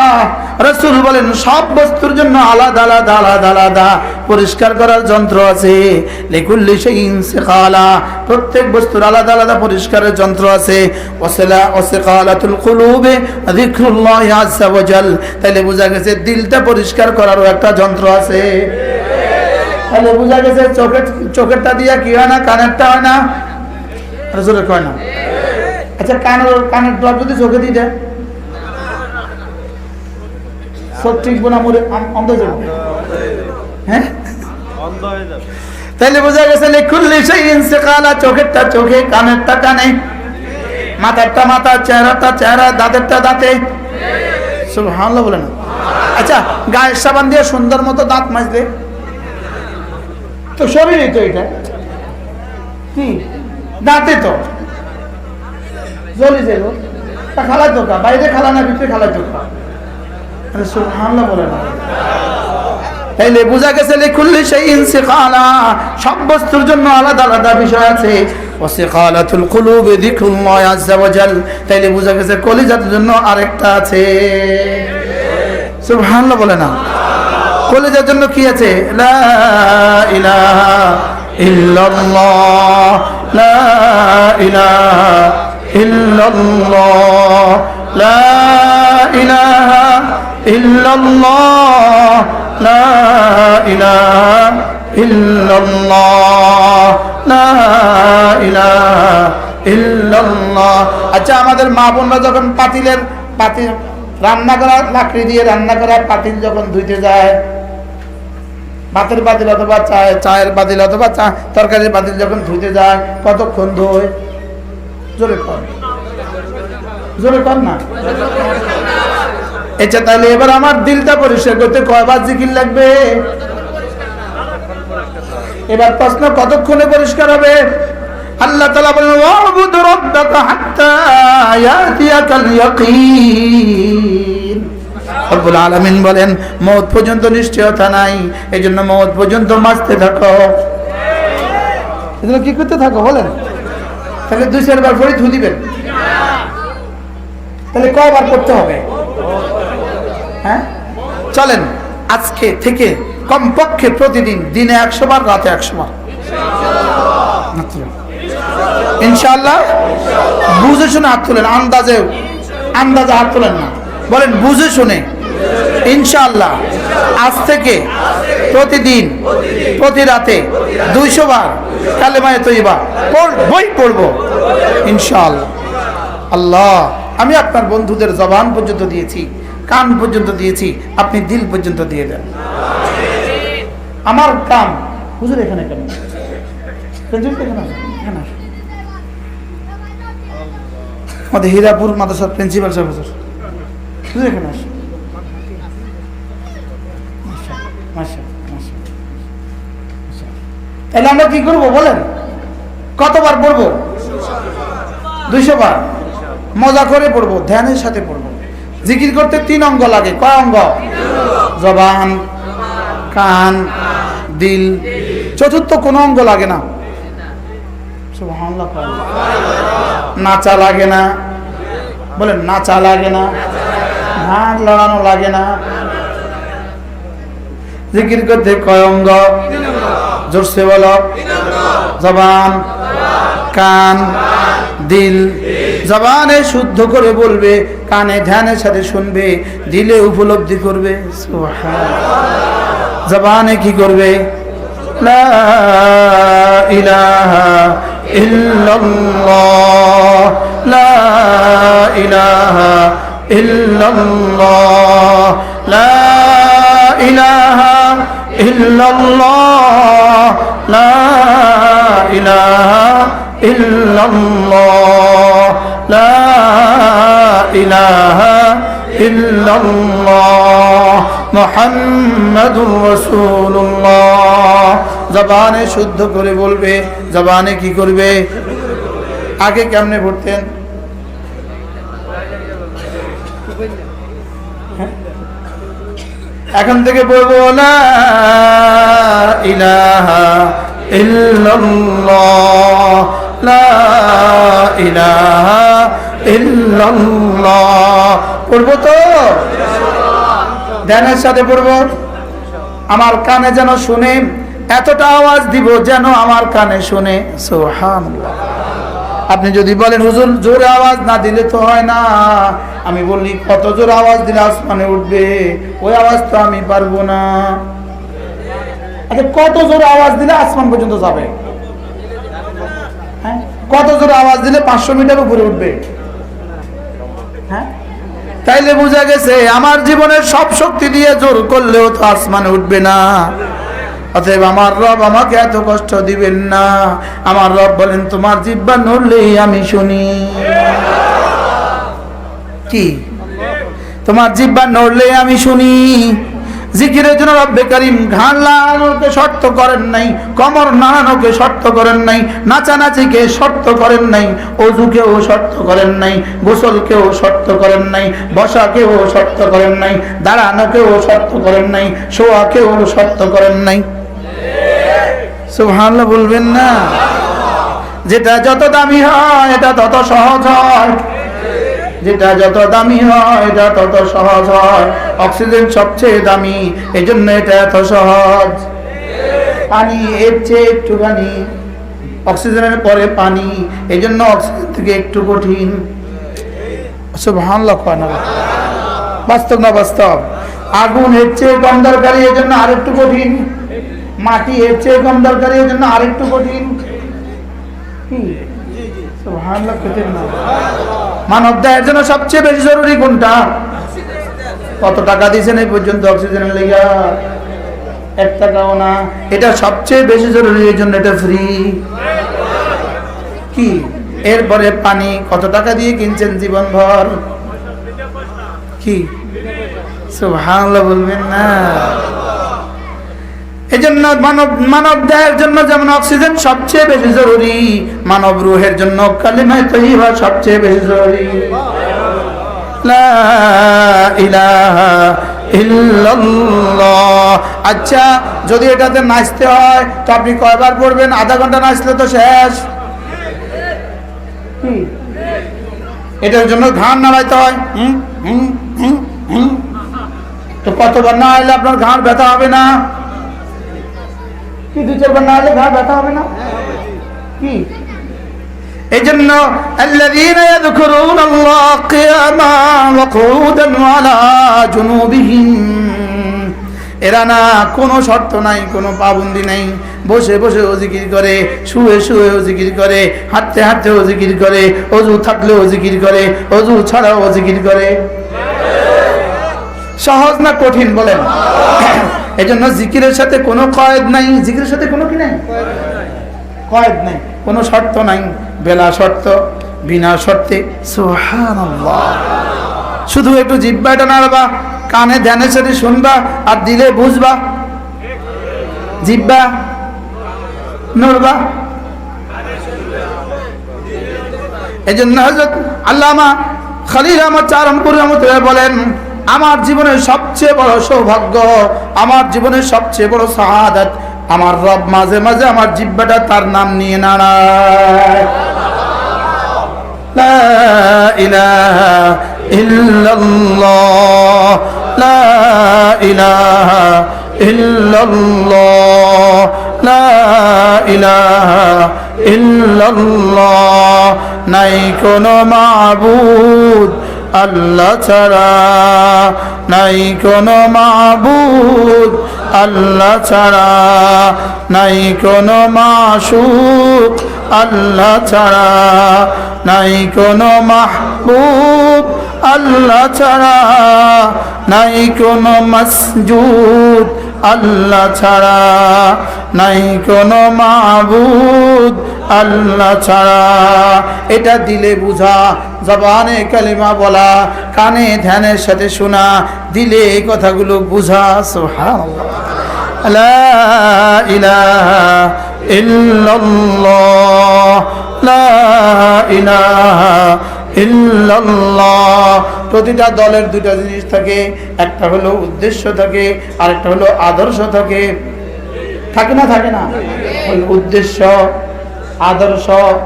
রাসূল বলেন সব বস্তুর জন্য আলাদা আলাদা আলাদা আলাদা পরিষ্কার করার যন্ত্র আছে। লিকুল্লি শাইইন সিকালা, প্রত্যেক বস্তুর আলাদা আলাদা পরিষ্কারের যন্ত্র আছে। ওয়াসিকালাতুল কুলুবে যিকরুল্লাহি আযজা ওয়া জাল। তাহলে বোঝা গেছে দিলটা পরিষ্কার করারও একটা যন্ত্র আছে। তাহলে বোঝা গেছে চোখেরটা দিয়া কি হয় না? কানেরটা হয় না? রাসূল কয় না? আচ্ছা, কানের ড্রপ যদি চোখে দিয়ে দেয়, চোখ ঠিকবো না, মরে অন্ধ যাবো। হ্যাঁ, তাহলে বোঝা গেছে লিকুল্লি শাইইন সিকালা, চোখেরটা চোখে, কানেরটা কানে, মাথারটা মাথা, চেহারাটা চেহারা, দাঁতেরটা দাঁতে। সুবহানাল্লাহ বলে না? আচ্ছা, গায়ের সাবান দিয়ে সুন্দর মতো দাঁত মাজলে তো শরীরে তো এটা কি? দাঁতে তো জ্বলি যাবো, তা খালাই তো কা? বাইরে খালা না ভিতরে খালাই তো কা? সুবহানাল্লাহ বলে না? তাইলে বোঝা গেছে লিকুল্লি শাইইন সিকালা, সব বস্তুর জন্য আলাদা আলাদা বিষয় আছে। ওয়াসিকালাতুল কুলুবি যিকরুল্লাহি আযজা ওয়া জাল। তাইলে বোঝা গেছে কলিজার জন্য আরেকটা আছে। সুবহানাল্লাহ বলে না? কলিজার জন্য কি আছে? লা ইলাহা ইল্লাল্লাহ, লা ইলাহা ইল্লাল্লাহ, লা ইলাহা ইল্লাল্লাহ, লা ইলাহা ইল্লাল্লাহ, লা ইলাহা ইল্লাল্লাহ। আচ্ছা, আমাদের মা বোনরা যখন পাতিল রান্না করা লাকড়ি দিয়ে রান্না করা পাতিল যখন ধুইতে যায়, ভাতের পাতিল অথবা চায়ের পাতিল অথবা তরকারির পাতিল যখন ধুইতে যায়, কতক্ষণ ধোয়? জোরে কর। জোরে কর না। আচ্ছা তাহলে এবার আমার দিলটা পরিষ্কার করতে কয়বার জিকির লাগবে? এবার প্রশ্ন, কতক্ষণে পরিষ্কার হবে? আল্লাহ তাআলা বলেন ওয়াবুদ রাব্বাকা হাত্তা ইয়াতিয়াকাল ইয়াকিন। রব্বুল আলামিন বলেন মওত পর্যন্ত নিশ্চয়তা নাই, এজন্য মওত পর্যন্ত মাসতে থাকো। এজন্য কি করতে থাকো বলেন? তাহলে 2-4 বার পড়ে ধু দিবেন, তাহলে কয়বার করতে হবে? হ্যাঁ চলেন আজকে থেকে কমপক্ষে প্রতিদিন দিনে 100 বার, রাতে 100 বার ইনশাআল্লাহ। বুঝে শুনে হাত তোলেন, আন্দাজে হাত তোলেন না, বলেন বুঝে শুনে ইনশাআল্লাহ আজ থেকে প্রতিদিন প্রতি রাতে 200 বার কালেমায়ে তৈয়বা পড়বো ইনশাআল্লাহ। আল্লাহ আমি আপনার বন্ধুদের জবান পর্যন্ত দিয়েছি, কান পর্যন্ত দিয়েছি, আপনি দিল পর্যন্ত দিয়ে দেন। আমার কাম হুজুর এখানে কেন? আমাদের হীরাপুর মাদ্রাসার প্রিন্সিপাল সাহেব হুজুর এখানে আসে। তাহলে আমরা কি করবো বলেন? কতবার পড়বো? 200 বার। মজা করে পড়বো, ধ্যানের সাথে পড়বো। জিকির করতে 3 অঙ্গ লাগে। কয় অঙ্গ? জবান, কান, দিল। চতুর্থ কোনো অঙ্গ লাগে না। সুবহানাল্লাহ। নাচা লাগে না, বলেন নাচা লাগে না, হাত লড়ানো লাগে না। জিকির করতে কয় অঙ্গ? জোরসে বলো। জবান, কান, দিল। জবানে শুদ্ধ করে বলবে, কানে ধ্যানের সাথে শুনবে, দিলে উপলব্ধি করবে। সুবহানাল্লাহ। জবানে কি করবে? লা ইলাহা ইল্লাল্লাহ, লা ইলাহা ইল্লাল্লাহ, লা ইলাহা ইল্লাল্লাহ, লা ইলাহা ইল্লাল্লাহ, লা ইলাহা ইল্লাল্লাহ, মুহাম্মাদুর রাসূলুল্লাহ। জবানে শুদ্ধ করে বলবে, জবানে কি করবে? আগে কেমনে পড়তেন? এখন থেকে বলবো লা ইলাহা ইল্লাল্লাহ, লা ইলাহা ইল্লাল্লাহ। পড়বো তো? ধ্যানের সাথে পড়বো। আমার কানে যেন শুনে, এতটা আওয়াজ দিব যেন আমার কানে শুনে। সুবহানাল্লাহ। আপনি যদি বলেন হুজুর জোরে আওয়াজ না দিলে তো হয় না, আমি বলি কত জোর আওয়াজ দিলে আসমানে উঠবে? ওই আওয়াজ তো আমি পারবো না। আচ্ছা কত জোর আওয়াজ দিলে আসমান পর্যন্ত যাবে? হ্যাঁ কত জোর আওয়াজ দিলে 500 মিটার উপরে উঠবে? হ্যাঁ তাইলে বোঝা গেছে আমার জীবনের সব শক্তি দিয়ে জোর করলেও তো আসমানে উঠবে না। অতএব আমার রব আমাকে এত কষ্ট দিবেন না। আমার রব বলেন তোমার জিহ্বা নড়লেই আমি শুনি। কি? তোমার জিহ্বা নড়লেই আমি শুনি। জিকিরের জন্য রব্বে কারীম ঘাড় লাগানোকে শর্ত করেন নাই, কমর নাড়ানোকে শর্ত করেন নাই, নাচানাচিকে শর্ত করেন নাই, ওযুকেও শর্ত করেন নাই, গোসলকেও শর্ত করেন নাই, বসাকেও শর্ত করেন নাই, দাঁড়ানোকেও শর্ত করেন নাই, শোয়াকেও শর্ত করেন নাই। সুবহানাল্লাহ বলবেন না? যেটা যত দামি হয় এটা তত সহজ হয়, যেটা যত দামি হয় এটা তত সহজ হয়। অক্সিজেন সবচেয়ে দামি, এজন্য এটা এত সহজ। পানি এর চেয়ে একটুখানি, অক্সিজেনের পরে পানি, এজন্য অক্সিজেন থেকে একটু কঠিন। সুবহানাল্লাহ। বাস্তব না বাস্তব? আগুন এর চেয়ে কম দরকারি, এজন্য আরেকটু কঠিন। মাটি এর চেয়ে কম দরকারি, এজন্য আরেকটু কঠিন। কি? সুবহানাল্লাহ। কঠিন না? মানব দেহের জন্য সবচেয়ে বেশি জরুরি কোনটা? কত টাকা দিয়েছেন এই পর্যন্ত অক্সিজেনের লেগা? 1 টাকাও না। এটা সবচেয়ে বেশি জরুরি, এই জন্য এটা ফ্রি। কি? এরপরে পানি কত টাকা দিয়ে কিনছেন জীবনভর? কি সুবহানাল্লাহ বলবেন না? এই জন্য মানব দেহের জন্য যেমন অক্সিজেন সবচেয়ে বেশি জরুরি, মানব রূহের জন্য কালিমা তাইয়্যিবা সবচেয়ে বেশি জরুরি। লা ইলাহা ইল্লাল্লাহ। আচ্ছা, যদি এটাতে নাচতে হয় তো আপনি কয়বার পড়বেন? আধা ঘন্টা নাচলে তো শেষ। এটার জন্য ঘাড় নাড়াইতে হয়। তো কতবার না আইলে আপনার ঘাড় ব্যথা হবে না? কি 2-4 বার না আইলে ঘাড় ব্যথা হবে না? কি এই জন্য আল্লাযীনা ইয়াযকুরুনাল্লাহ কিয়ামান ওয়া কুউদান ওয়া আলা জুনুবিহিম, এরা না কোনো শর্ত নাই, কোনো পাবন্দি নাই, বসে বসে ও জিকির করে, শুয়ে শুয়ে ও জিকির করে, হাঁটতে হাঁটতে ও জিকির করে, ওযু থাকলে ও জিকির করে, ওযু ছাড়াও ও জিকির করে। সহজ না কঠিন বলেন? এই জন্য জিকিরের সাথে কোনো কয়েদ নাই, জিকিরের সাথে কোনো কি নাই, কয়েদ নাই, কোনো শর্ত নাই, বেলা শর্ত বিনা শর্তে। সুবহানাল্লাহ। শুধু একটু জিহ্বাটা নাড়বা, কানে ধ্যানের সাথে শুনবা, আর দিলে বুঝবা, জিহ্বা নড়বা। এই জন্য হযরত আল্লামা খলিল আহমদ চারণপুর রহমতুল্লাহ বলেন, আমার জীবনের সবচেয়ে বড় সৌভাগ্য, আমার জীবনের সবচেয়ে বড় শাহাদাত, আমার রব মাঝে মাঝে আমার জিহ্বাটা তার নাম নিয়ে নাড়ায়। লা ইলাহা ইল্লাল্লাহ, লা ইলাহা ইল্লাল্লাহ, লা ইলাহা ইল্লাল্লাহ। নাই কোনো মাবুদ আল্লাহ ছাড়া, নাই কোনো মাবুদ আল্লাহ ছাড়া, নাই কোনো মাশূক আল্লাহ ছাড়া, নাই কোনো মাহবুব আল্লাহ ছাড়া, নাই কোনো মাসজুদ আল্লাহ ছাড়া, নাই কোনো মাবুদ আল্লাহ ছাড়া। এটা দিলে বুঝা, জবানে কালিমা বলা, কানে ধ্যানের সাথে শোনা, দিলে এই কথাগুলো বুঝা। সুবহানাল্লাহ। লা ইলাহা ইল্লাল্লাহ, লা ইলাহা ইল্লাল্লাহ। প্রতিটা দলের দুটা জিনিস থাকে, একটা হলো উদ্দেশ্য থাকে, আর একটা হলো আদর্শ থাকে। থাকে না? থাকে না? উদ্দেশ্য আদর্শ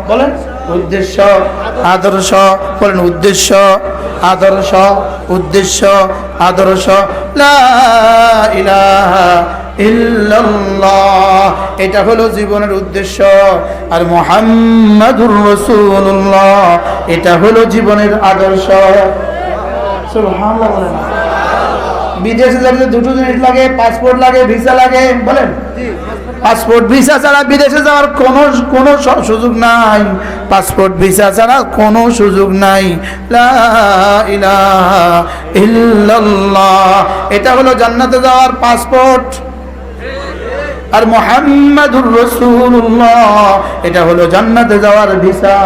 বলেন, উদ্দেশ্য আদর্শ বলেন, উদ্দেশ্য আদর্শ, উদ্দেশ্য আদর্শ। লা ইলাহা ইল্লাল্লাহ, এটা হলো জীবনের উদ্দেশ্য। আর মুহাম্মাদুর রাসূলুল্লাহ, এটা হলো জীবনের আদর্শ। সুবহানাল্লাহ বলেন। বিদেশে যেতে দুটো জিনিস লাগে, পাসপোর্ট লাগে, ভিসা লাগে। বলেন, পাসপোর্ট ভিসা ছাড়া বিদেশে যাওয়ার কোনো সুযোগ নাই। পাসপোর্ট ভিসা ছাড়া কোনো সুযোগ নাই। লা ইলাহা ইল্লাল্লাহ, এটা হলো জান্নাতে যাওয়ার পাসপোর্ট। আর মুহাম্মাদুর রাসূলুল্লাহ, এটা হলো জান্নাতে যাওয়ার ভিসা।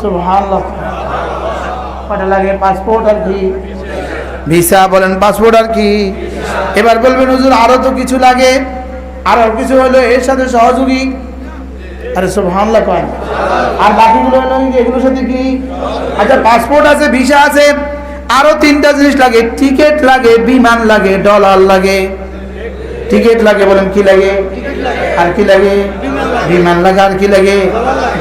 সুবহানাল্লাহ। কয়টা লাগে? পাসপোর্ট আর কি ভিসা। বলেন, পাসপোর্ট আর কি? এবার বলবেন হুজুর আরো তো কিছু লাগে, আরো কিছু হলো এর সাথে সহযোগী। আরে সুবহানাল্লাহ কয়। আর বাকিগুলো হলো এগুলোর সাথে কি? আচ্ছা, পাসপোর্ট আছে, ভিসা আছে, আরো 3টা জিনিস লাগে। টিকিট লাগে, বিমান লাগে, ডলার লাগে। টিকিট লাগে, বলেন কি লাগে? আর কি লাগে? বিমান লাগে। আর কি লাগে?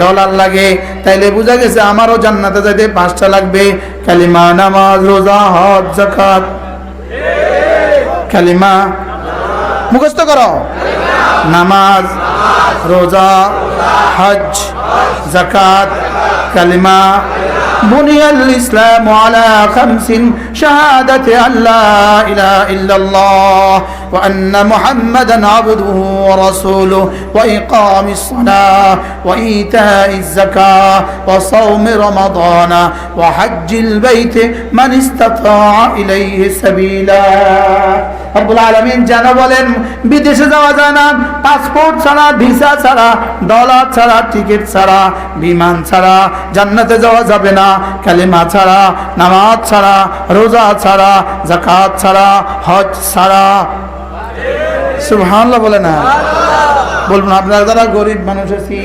ডলার লাগে। তাইলে বোঝা গেছে আমারও জান্নাতে যাইতে 5টা লাগবে। কালিমা, নামাজ, রোজা, হজ, যাকাত। কালিমা মুখস্থ করো। নামাজ, রোজা, হজ, যাকাত, কালিমা। বুনিয়াল ইসলামু আলা খামসিন, শাহাদাতি আল্লা ইলাহা ইল্লাল্লাহ وأن محمدا عبده ورسوله وإقام الصلاة وإيتاء الزكاة وصوم رمضان وحج البيت من استطاع إليه سبيلا রব্বুল আলামিন জানা বলেন বিদেশে যাওয়া যায় না পাসপোর্ট ছাড়া ভিসা ছাড়া ডলার ছাড়া টিকিট ছাড়া বিমান ছাড়া জান্নাতে যাওয়া যাবে না কালিমা ছাড়া নামাজ ছাড়া রোজা ছাড়া যাকাত ছাড়া হজ ছাড়া সুবহানাল্লাহ বলে না বলবেন আপনারা যারা গরিব মানুষ আছি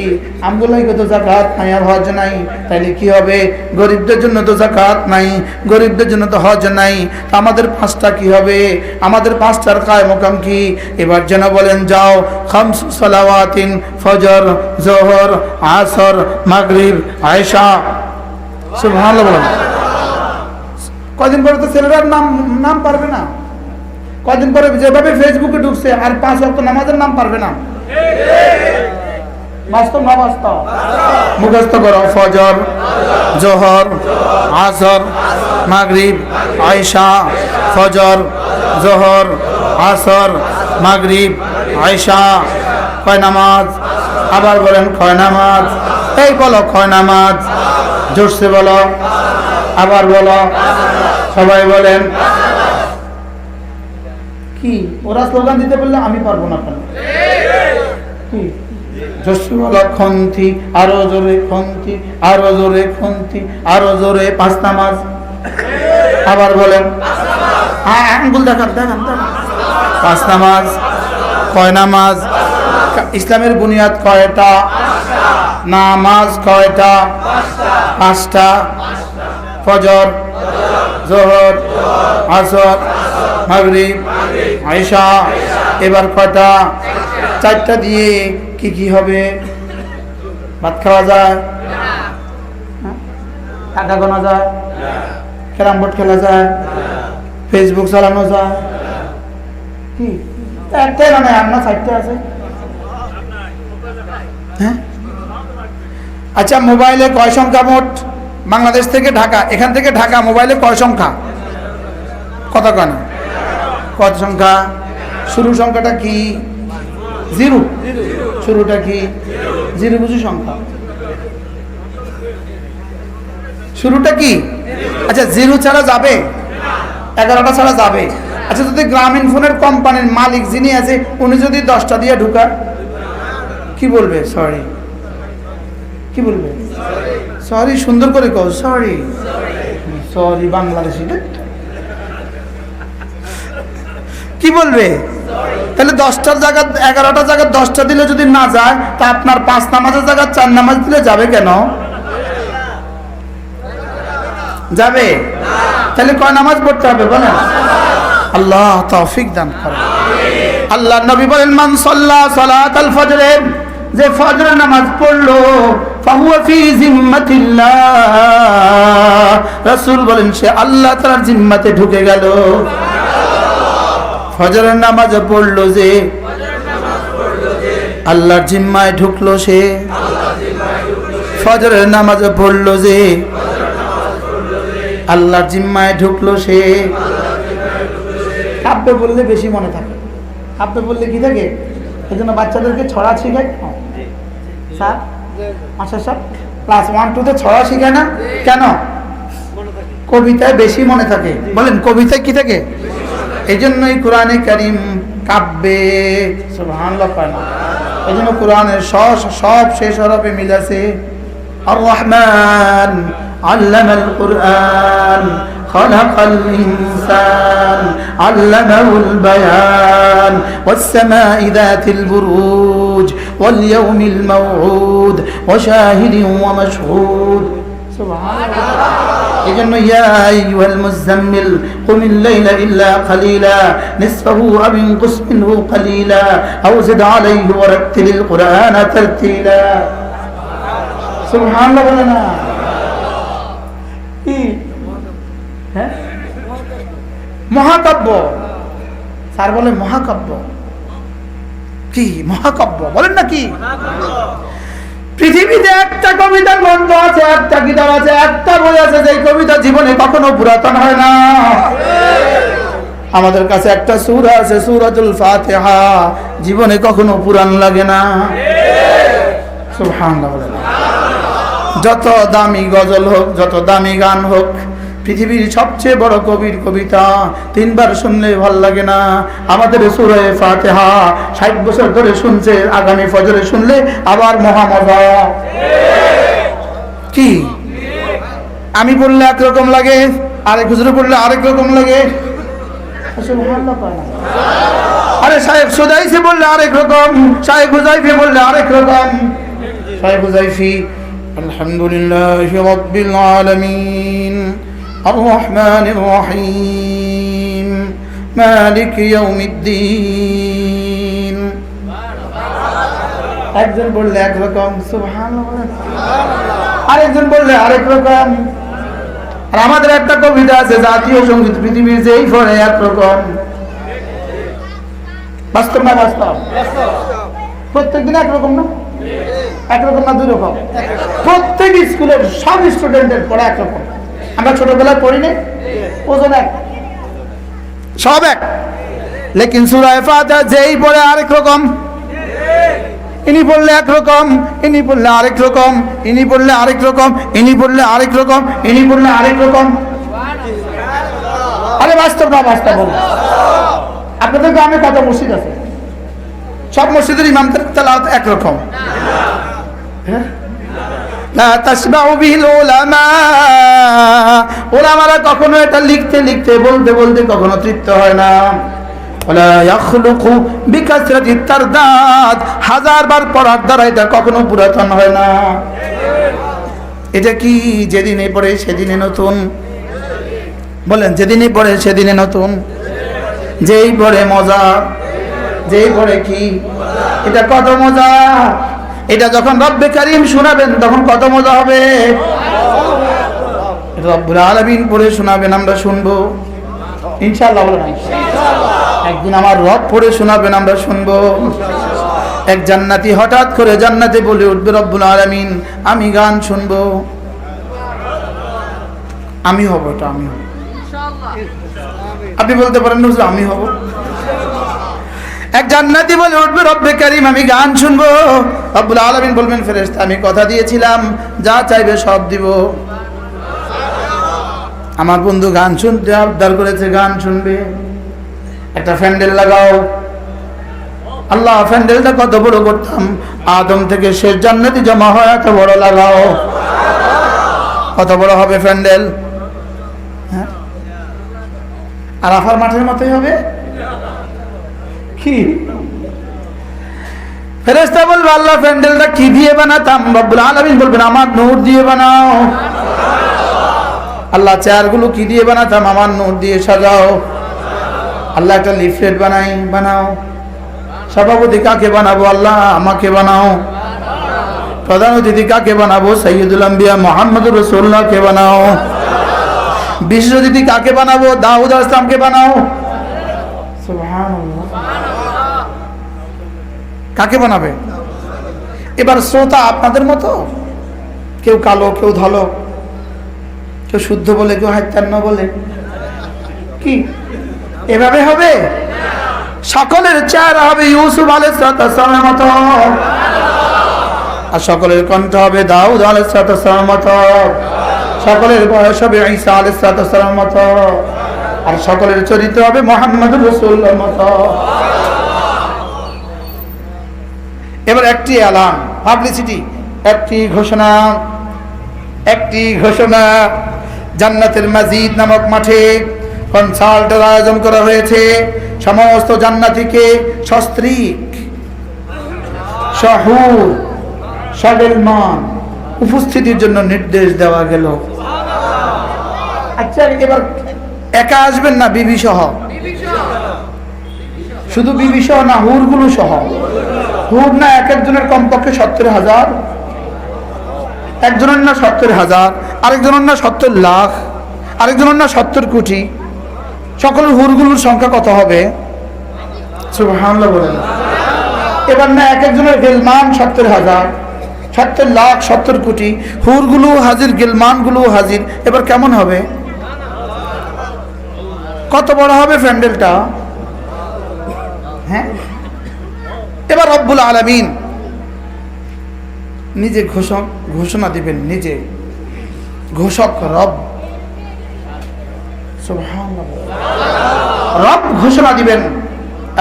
আমগুলাই তো যাকাত নাই আর হজ নাই তাইলে কি হবে গরিবদের জন্য তো যাকাত নাই গরিবদের জন্য তো হজ নাই আমাদের পাঁচটা কি হবে আমাদের পাঁচটার কায়েম মাকাম কি এবার যেন বলেন যাও খামসু সালাওয়াতিন ফজর যোহর আসর মাগরিব আয়েশা সুবহানাল্লাহ বলেন কয়দিন পরে তো ছেলেরার নাম পারবে না কয়দিন পরে যেভাবে ফেসবুকে ঢুকছে আর 5 ওয়াক্ত নামাজের নাম পারবে না বাস্তব না বাস্তব মুখস্থ করো ফজর যোহর আসর মাগরিব আয়েশা ফজর যোহর আসর মাগরিব আয়েশা কয় নামাজ আবার বলেন কয় নামাজ এই বলো কয় নামাজ জোরসে বলো আবার বলো সবাই বলেন কি ওরা স্লোগান দিতে বললে আমি পারবো না কেন কি জোরসে বলো খন্তি আরো জোরে খন্তি আরো জোরে খন্তি আরো জোরে পাঁচ নামাজ আবার বলেন আঙ্গুল দেখান দেখান পাঁচ নামাজ কয় নামাজ ইসলামের বুনিয়াদ কয়টা নামাজ কয়টা পাঁচটা ফজর যোহর আসর মাগরিব আয়েশা এবার কয়টা চারটা দিয়ে কি কি হবে ভাত খাওয়া যায় টাকা গোনা যায় ক্যারাম বোর্ড খেলা যায় ফেসবুক চালানো যায় কি একটাই না আপনার চারটে আছে হ্যাঁ আচ্ছা মোবাইলে কয় সংখ্যা মোট বাংলাদেশ থেকে ঢাকা এখান থেকে ঢাকা মোবাইলে কয় সংখ্যা কত কানা কত সংখ্যা শুরু সংখ্যাটা কি জিরো শুরুটা কি জিরো বুঝি সংখ্যা শুরুটা কি আচ্ছা জিরো ছাড়া যাবে 11টা ছাড়া যাবে আচ্ছা যদি গ্রামীণ ফোনের কোম্পানির মালিক যিনি আছে উনি যদি 10টা দিয়ে ঢুকায় কি বলবে সরি কি বলবে সরি সুন্দর করে কও সরি সরি বাংলাদেশি কি বলবে তাহলে 10টার জায়গা 11টা জায়গা 10টা দিলে যদি না যায় তা আপনার 5 নামাজের জায়গা 4 নামাজ দিলে যাবে কেন যাবে তাহলে কয় নামাজ পড়তে হবে বলেন আল্লাহ তৌফিক দান করেন আল্লাহ নবী বলেন মান সাল্লা সালাতাল ফজর যে ফজরের নামাজ পড়লো ফাহুয়া ফি জিম্মাতিল্লাহ রাসূল বলেন সে আল্লাহ তাআলার জিম্মাতে ঢুকে গেল ফজরের নামাজ পড়লো যে আল্লাহর জিম্মায় ঢুকলো সে ফজরের নামাজ পড়লো যে আল্লাহর জিম্মায় ঢুকলো সে কাব্যে বললে বেশি মনে থাকে কাব্যে বললে কি থাকে এই জন্য বাচ্চাদেরকে ছড়া শিখায় স্যার মাস্টার সাহেব ক্লাস 1-2 ছড়া শিখায় না কেন কবিতায় বেশি মনে থাকে বলেন কবিতায় কি থাকে এই জন্যই কোরআনে কারীম কাব্যে সুবহানাল্লাহ কয় না এই জন্য কোরআনের সব শেষ হরফে মিল আছে আর রহমান আল্লামাল কুরআন খালাকাল ইনসান আল্লামাহুল বায়ান ওয়াস সামাই যাতিল বুরুজ ওয়াল ইয়াউমিল মাউউদ ওয়া শাহিদিন ওয়া মাশহুদ সুবহানাল্লাহ إذن يا أيها المزمل قم الليل إلا قليلا نصفه أو انقص منه قليلا أو زد عليه ورتل القرآن ترتيلا سبحان الله لنا মহাকাব্য স্যার বলে মহাকাব্য কি মহাকাব্য বলেন না কি পৃথিবীতে একটা কবিতার গ্রন্থ আছে একটা কিতাব আছে একটা বই আছে যে কবিতা জীবনে কখনো পুরাতন হয় না আমাদের কাছে একটা সূরা আছে সূরাতুল ফাতিহা, জীবনে কখনো পুরান লাগে না। সুবহানাল্লাহ। যত দামি গজল হোক, যত দামি গান হোক, পৃথিবীর সবচেয়ে বড় কবির কবিতা 3 বার শুনলে ভাল লাগে না। আমাদের সূরা ফাতিহা 60 বছর ধরে শুনছে, আগামী ফজরে শুনলে আবার মহা মজা। কি আমি বললে একরকম লাগে, আরেক হুজুরে বললে আরেক রকম লাগে। আরে সাহেব সুদাইসি বললে আরেক রকম, সাহেব হুজাইফি বললে আরেক রকম। সাহেব হুজাইফি আলহামদুলিল্লাহি রাব্বিল আলামিন আর রহমানির রহিম মালিক ইয়াউমিদ্দিন। একজন বললে একরকম সুবহানাল্লাহ, আরেকজন বললে আরেক রকম। আর আমাদের একটা কবিতা আছে জাতীয় সঙ্গীত পৃথিবীর যেই পড়ে একরকম। বাস্তব না বাস্তব? প্রত্যেকদিন একরকম না, একরকম না, 2 রকম। প্রত্যেক স্কুলের সব স্টুডেন্টের পড়া একরকম। আমরা ছোটবেলায় পড়ি না, ওজন এক, সব এক, লেকিন সূরা ফাতিহা যেই পড়ে আরেক রকম। ইনি বললে একরকম, ইনি বললে আরেক রকম, ইনি বললে আরেক রকম, ইনি বললে আরেক রকম, ইনি বললে আরেক রকম। আরে বাস্তব না বাস্তব? আপনাদের গ্রামে কত মসজিদ আছে? সব মসজিদের ইমামদের তেলাওয়াত একরকম। লা তাসমাউ বিল উলামা, উলামারা কখনো এটা লিখতে লিখতে বলতে বলতে কখনো তৃপ্ত হয় না। ওয়ালা ইয়াখলুকু বিকাসরাতিত তারদাদ, 1000 বার পড়ার দ্বারা এটা কখনো পুরাতন হয় না। এটা কি যেদিনে পড়ে সেদিনে নতুন? বলেন, যেদিনে পড়ে সেদিনে নতুন। যেই পড়ে মজা, যেই পড়ে কি, এটা কত মজা। এটা যখন রব্বে কারীম শোনাবেন তখন কত মজা হবে। রব্বুল আলামিন পড়ে শোনাবেন, আমরা শুনবো ইনশাআল্লাহ। বলেন একদিন আমার রব পড়ে শোনাবেন, আমরা শুনবো। এক জান্নাতি হঠাৎ করে জান্নাতে বলে উঠবে, রব্বুল আলামিন আমি গান শুনবো। আমি হব, এটা আমি হব। আপনি বলতে পারেন হুজুর আমি হব। এক জান্নাতি বলে উঠবে, রব্বে কারীম আমি গান শুনবো। রব্বুল আলামিন বলবেন, ফেরেশতা আমি কথা দিয়েছিলাম যা চাইবে সব দিব। আমার বন্ধু গান শুনতে আবদার করেছে, গান শুনবে, একটা প্যান্ডেল লাগাও। আল্লাহ প্যান্ডেলটা কত বড় করতাম, আদম থেকে শেষ জান্নাতি জমা হয় এত বড় লাগাও। কত বড় হবে প্যান্ডেল? হ্যাঁ, আরাফার মাঠের মতোই হবে কি? ফেরেশতা বলবে, আল্লাহ প্যান্ডেলটা কি দিয়ে বানাতাম? রব্বুল আলামিন বলবেন, আমার নূর দিয়ে বানাও। আল্লাহ চেয়ারগুলো কি দিয়ে বানাতাম? আমার নূর দিয়ে সাজাও। আল্লাহ একটা লিফলেট বানাও। সভাপতি কাকে বানাবো? আল্লাহ আমাকে বানাও। প্রধান অতিথি কাকে বানাবো? সাইয়্যিদুল আম্বিয়া মুহাম্মদুর রাসূলুল্লাহকে বানাও। বিশেষ অতিথি কাকে বানাবো? দাউদ আলাইহিস সালামকে বানাও। সুবহানাল্লাহ। কাকে বানাবে? এবার শ্রোতা আপনাদের মতো, কেউ কালো, কেউ ধলো, কেউ শুদ্ধ বলে, কেউ হাইতান্ন বলে, কি এভাবে হবে? সকলের চেহারা হবে ইউসুফ আলাইহিস সালামের মতো, আর সকলের কণ্ঠ হবে দাউদ আলাইহিস সালামের মতো, সকলের বয়স হবে ঈসা আলাইহিস সালামের মতো, আর সকলের চরিত্র হবে মুহাম্মদুর রাসূলুল্লাহর মতো। এবার একটি এলান, পাবলিসিটি, একটি ঘোষণা, জান্নাতের মাজিদ নামক মাঠে কনসার্টের আয়োজন করা হয়েছে। সমস্ত জান্নাতীকে সস্ত্রীক, শহুর, সবেলমান উপস্থিতির জন্য নির্দেশ দেওয়া গেল। আচ্ছা, এবার একা আসবেন না বিবি সহ? শুধু বিবি সহ না, হুরগুলো সহ। হুর না এক একজনের কমপক্ষে 70,000, একজনের না 70,000, আরেকজনের না 70 লাখ, আরেকজনের না 70 কোটি। সকলের হুরগুলোর সংখ্যা কত হবে? সুবহানাল্লাহ বলেন। এবার না এক একজনের গিলমান 70,000, 70 লাখ, 70 কোটি, হুরগুলো হাজির, গিলমানগুলো হাজির। এবার কেমন হবে? কত বড় হবে প্যান্ডেলটা? হ্যাঁ, এবার রব্বুল আলামিন নিজে ঘোষণা দিবেন, নিজে ঘোষক রব। সুবহানাল্লাহ, রব ঘোষণা দিবেন,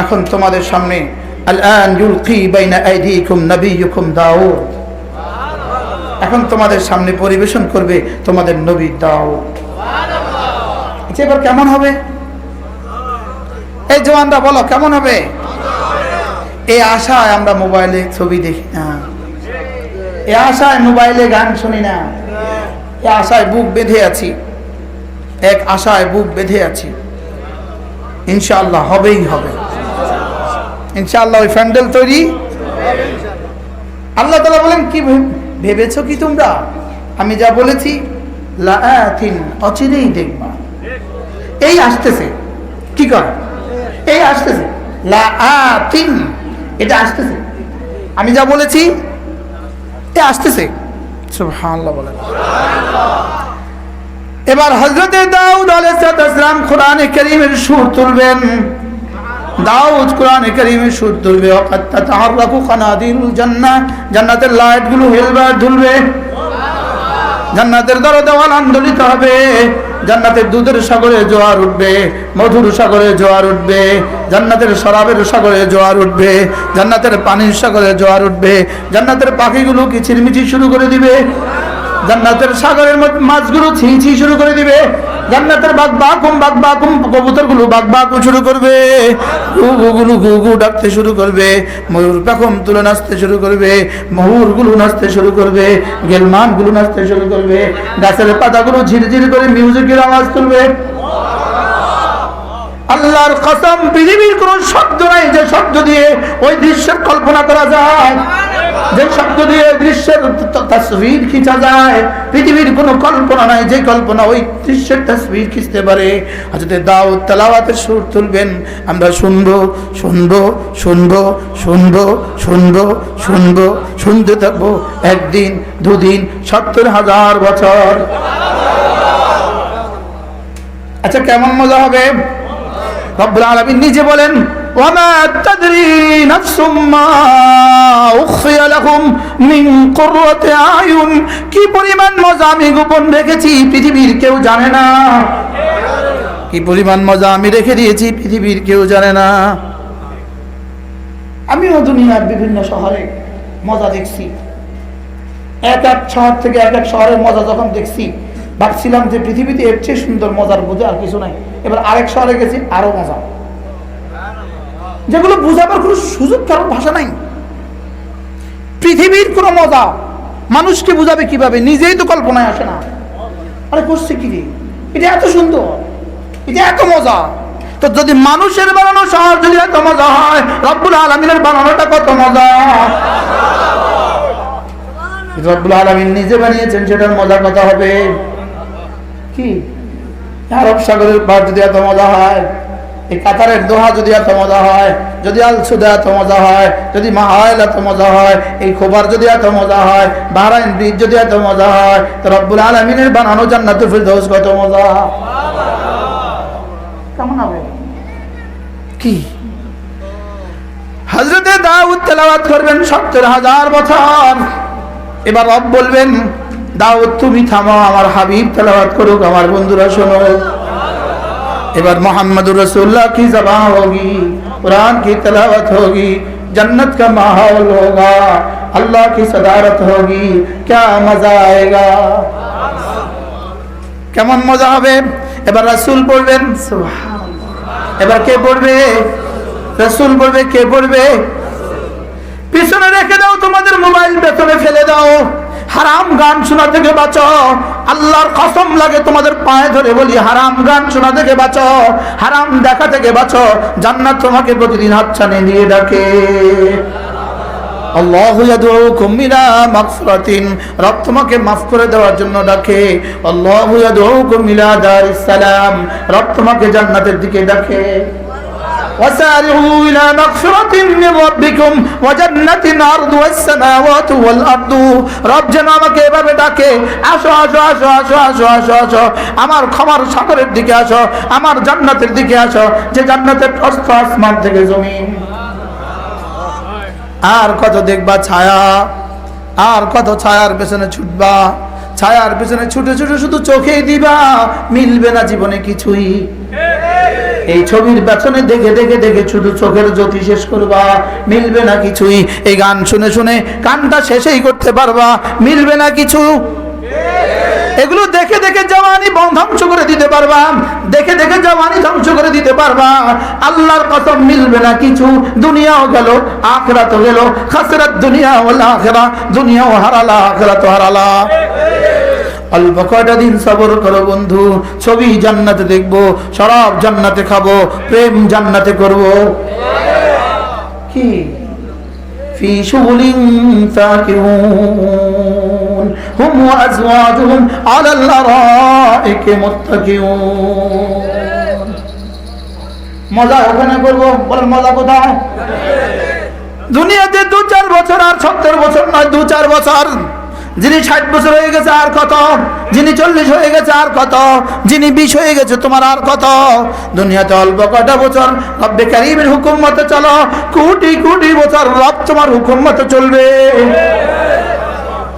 এখন তোমাদের সামনে আল-আন ইউলকি বাইনা আইদিকুম নবিয়ুকুম দাউদ, এখন তোমাদের সামনে পরিবেশন করবে তোমাদের নবী দাউদ। আচ্ছা, এবার কেমন হবে? এই জওয়ানরা বলো কেমন হবে? এই আশায় আমরা মোবাইলে ছবি দেখি না, এই আশায় মোবাইলে গান শুনি না, এই আশায় বুক বেঁধে আছি, এক আশায় বুক বেঁধে আছি। ইনশাআল্লাহ হবেই হবে, ইনশাআল্লাহ ওই প্যান্ডেল তৈরি। আল্লাহ তাআলা বলেন, কি ভেবেছো কি তোমরা আমি যা বলেছি? লাআতিন, অচিরেই দেখবা। এই আসতেছে, কি করে? এই আসতেছে, লাআতিন, এটা আসতেছে, আমি যা বলেছি এ আসতেছে। সুবহানাল্লাহ বলেন। এবার হযরতে দাউদ আলাইহিস সালাম কোরআনে কারীমের সুর তুলবেন। দাউদ কোরআনে কারীমের সুর তুলবে, ওয়াকাত তাতাহাররাকু কানাদিরুল জান্নাহ, জান্নাতের লাইটগুলো হেলবে আর দুলবে, জান্নাতের দরজা আন্দোলিত হবে, জান্নাতের দুধের সাগরে জোয়ার উঠবে, মধুর সাগরে জোয়ার উঠবে, জান্নাতের শরাবের সাগরে জোয়ার উঠবে, জান্নাতের পানির সাগরে জোয়ার উঠবে, জান্নাতের পাখিগুলো কিচিরমিচির শুরু করে দিবে, জান্নাতের সাগরের মাছগুলো ছি ছি শুরু করে দিবে, জান্নাতের বাগবাকুম কবুতরগুলো বাগবাকু শুরু করবে, গুগুগুলো গুগু ডাকতে শুরু করবে, ময়ূর পাখম তুলে নাচতে শুরু করবে, ময়ূরগুলো নাচতে শুরু করবে, গেলমানগুলো নাচতে শুরু করবে, গাছের পাতাগুলো ঝিরঝির করে মিউজিকের আওয়াজ তুলবে। আল্লাহর কসম, পৃথিবীর কোন শব্দ নাই যে শব্দ দিয়ে ওই দৃশ্যের কল্পনা করা যায়, যে শব্দ দিয়ে দৃশ্যের তাসবীর খিঁচা যায়। পৃথিবীর কোনো কল্পনা নাই যে কল্পনা ওই দৃশ্যের তাসবীর খিঁচতে পারে। হযরত দাউদ তেলাওয়াতের সুর তুলবেন, আমরা শুনবো শুনবো শুনবো শুনবো শুনবো শুনবো শুনতে থাকবো, একদিন দুদিন ৭০,০০০ বছর। আচ্ছা, কেমন মজা হবে? রব্বুল আলামিন নিজে বলেন, ওয়ামা তাদরি নাফসুম মা উখফিয়া লাহুম মিন কুররাতি আয়ুন, কি পরিমাণ মজা আমি গোপন রেখেছি পৃথিবীর কেউ জানে না, কি পরিমাণ মজা আমি রেখে দিয়েছি পৃথিবীর কেউ জানে না। আমিও দুনিয়ার বিভিন্ন শহরে মজা দেখছি, এক এক শহর থেকে এক এক শহরের মজা যখন দেখছি, ভাবছিলাম যে পৃথিবীতে এর চেয়ে সুন্দর মজার বোঝে আর কিছু নাই। এবার আরেক শহরে গেছি, আরো মজা, যেগুলো বুঝাবার কোনো সুযোগ কারণ ভাষা নাই। পৃথিবীর কোন মজা মানুষকে বুঝাবে কিভাবে? নিজেই তো কল্পনায় আসে না। আরে করছে কি রে, এটা এত সুন্দর, এটা এত মজা। তো যদি মানুষের বানানো শহর যদি এত মজা হয়, রব্বুল আলামিনের বানানোটা কত মজা। রব্বুল আলামিন নিজে বানিয়েছেন, সেটার মজা কত হবে। কি আরব সাগরের পার যদি এত মজা হয়, এই কাতারের দোহা যদি এত মজা হয়, যদি আল সুদা এত মজা হয়, যদি মাহাইল এত মজা হয়, এই খোবার যদি এত মজা হয়, বাহরাইন ব্রিজ যদি এত মজা হয়, তো রব্বুল আলামিনের বানানো জান্নাতুল ফিরদাউস কত মজা। কেমন হবে? কি হযরতে দাউদ তেলাওয়াত করবেন ৭০,০০০ বছর। এবার রব বলবেন, দাউদ তুমি থামো, আমার হাবিব তেলাওয়াত করুক, আমার বন্ধুরা শোনো। এবার मोहम्मद रसूलुल्लाह की ज़बान होगी, कुरान की तिलावत होगी, जन्नत का माहौल होगा, अल्लाह की सदारत होगी, क्या मजा आएगा। কেমন মজা হবে। এবার রাসূল পড়বেন, সুবহানাল্লাহ। এবার কে পড়বে? রাসূল পড়বে। কে পড়বে? পিছনে রেখে দাও তোমাদের মোবাইল, পেছনে ফেলে দাও, হারাম গান শোনা থেকে বাঁচো। আল্লাহর কসম লাগে তোমাদের পায়ে ধরে বলি, হারাম গান শোনা থেকে বাঁচো, হারাম দেখা থেকে বাঁচো। জান্নাত তোমাকে প্রতিদিন হাতছানি দিয়ে ডাকে। আল্লাহু ইয়াদউকুম ইলা মাগফিরাতিন, রব তোমাকে মাফ করে দেওয়ার জন্য ডাকে। আল্লাহু ইয়াদউকুম ইলা দারিস সালাম, রব তোমাকে জান্নাতের দিকে ডাকে। وسارعوا إلى مغفرة من ربكم وجنة عرضها السماوات والأرض রব যেন আমাকে এভাবে ডাকে, আসো আসো আসো আসো আসো আসো আসো আমার ক্ষমার সাগরের দিকে আসো, আমার জান্নাতের দিকে আসো, যে জান্নাতের প্রস্থ আসমান থেকে জমিন। আর কত দেখবা ছায়া, আর কত ছায়ার পেছনে ছুটবা, ছায়ার পেছনে ছুটে ছুটে শুধু চোখেই দিবা, মিলবে না জীবনে কিছুই। এই ছবির পেছনে দেখে দেখে দেখে শুধু চোখের জ্যোতি শেষ করবা, মিলবে না কিছুই। এই গান শুনে শুনে কানটা শেষই করতে পারবা, মিলবে না কিছু। এগুলো দেখে দেখে জওয়ানি ধ্বংস করে দিতে পারবা, দেখে দেখে জওয়ানি ধ্বংস করে দিতে পারবা। আল্লাহর কসম মিলবে না কিছু। দুনিয়াও গেল, আখিরাতও গেল। খাসরাত দুনিয়া ওয়াল আখিরা, দুনিয়াও হারালা, আখিরাতও হারালা। অল্প কয়টা দিন সবর করো বন্ধু, ছবি জান্নাতে দেখবো, শরাব জান্নাতে খাবো, প্রেম জান্নাতে করবো। কি ফি শুগুলিন ফাকিহুন হুম ওয়া আজওয়াজুহুম আলাল আরাইকি মুত্তাকিউন। মজা ওখানে করবো, বলেন মজা কোথায়? দুনিয়াতে 2-4 বছর, আর 70 বছর নয়, 2-4 বছর। যিনি 60 বছর হয়ে গেছে আর কত, যিনি 40 হয়ে গেছে আর কত, যিনি 20 হয়ে গেছে তোমার আর কত। দুনিয়াতে অল্প কটা বছর রব্বে কারীমের হুকুম মতে চলো, কোটি কোটি বছর রব তোমার হুকুম মতে চলবে।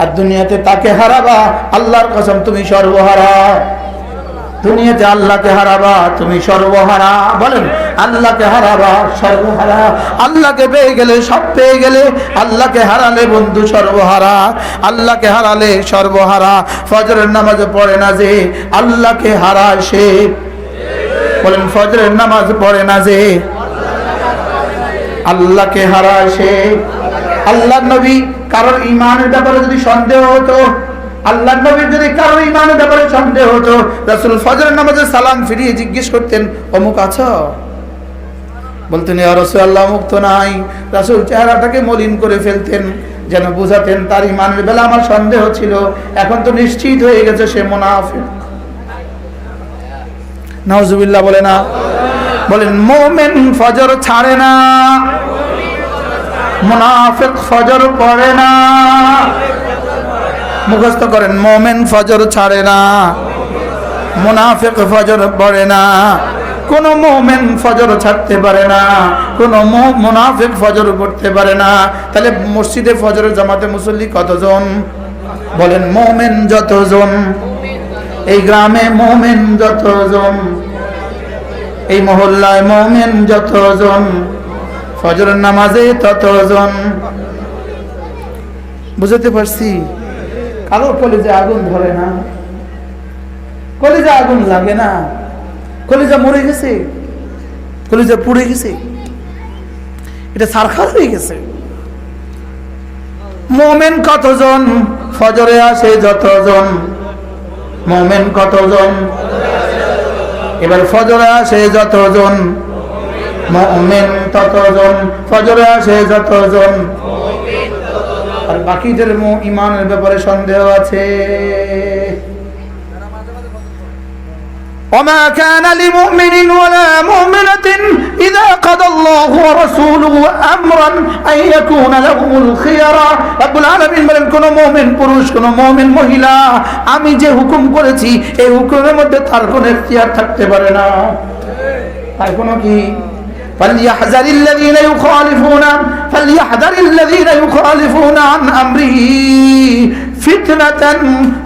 আর দুনিয়াতে তাকে হারাবা, আল্লাহর কসম তুমি সর্বহারা। দুনিয়াতে আল্লাহকে হারাবা, তুমি সর্বহারা। বলেন আল্লাহকে হারাবা, সর্বহারা। আল্লাহকে পেয়ে গেলে সব পেয়ে গেলে, আল্লাহকে হারালে বন্ধু সর্বহারা। আল্লাহকে হারালে সর্বহারা। ফজরের নামাজ পড়ে না যে আল্লাহকে হারায় সে। বলেন ফজরের নামাজ পড়ে না যে আল্লাহকে হারায় সে। আল্লাহর নবী কারোর ঈমানের ব্যাপারে যদি সন্দেহ হতো, আল্লাহর নবীর যদি কারোর ঈমানের ব্যাপারে সন্দেহ হতো, রাসূল ফজরের নামাজে সালাম ফিরিয়ে জিজ্ঞেস করতেন, অমুক আছো? বলতেন ইয়া রাসূলুল্লাহ, অমুক তো নাই। রাসূল চেহারাটাকে মলিন করে ফেলতেন, যেন বুঝাতেন তার ঈমানের বেলা আমার সন্দেহ ছিল, এখন তো নিশ্চিত হয়ে গেছে সে মুনাফিক। নাউজুবিল্লাহ বলে না? বলেন মুমিন ফজর ছাড়ে না, মুনাফিক ফজর পড়ে না। মুখস্থ করেন, মুমিন ফজর ছাড়ে না, মুনাফিক ফজর পড়ে না। কোন মুমিন ফজর ছাড়তে পারে না, কোন মুনাফিক ফজর পড়তে পারে না। তাহলে মসজিদে ফজরের জামাতে মুসল্লি কতজন? বলেন মুমিন যতজন, এই গ্রামে মুমিন যতজন, এই মহল্লায় মুমিন যতজন, ফজরের নামাজে ততজন। বুঝতে পারছি? কারো কলিজা আগুন ধরে না, কলিজা আগুন লাগে না, কলিজা মরে গেছে, কলিজা পুড়ে গেছে, এটা সারখার হয়ে গেছে। মুমিন কতজন? ফজরে আসে যতজন। মুমিন কতজন? এবার ফজরে আসে যতজন, মুমিন ততজন। ফজরে আসে যতজন, আর বাকিদের ঈমানের ব্যাপারে সন্দেহ আছে। وما كان لمؤمن ولا مؤمنة إذا قضى الله ورسوله أمرا أن يكون لهم الخيرة। رب العالمين বলেন, কোন মুমিন পুরুষ, কোন মুমিন মহিলা আমি যে হুকুম করেছি এই হুকুমের মধ্যে তার কোনো এখতিয়ার থাকতে পারে না। তার কোনো কি? فليحذر الذين يخالفون عن أمره فتنة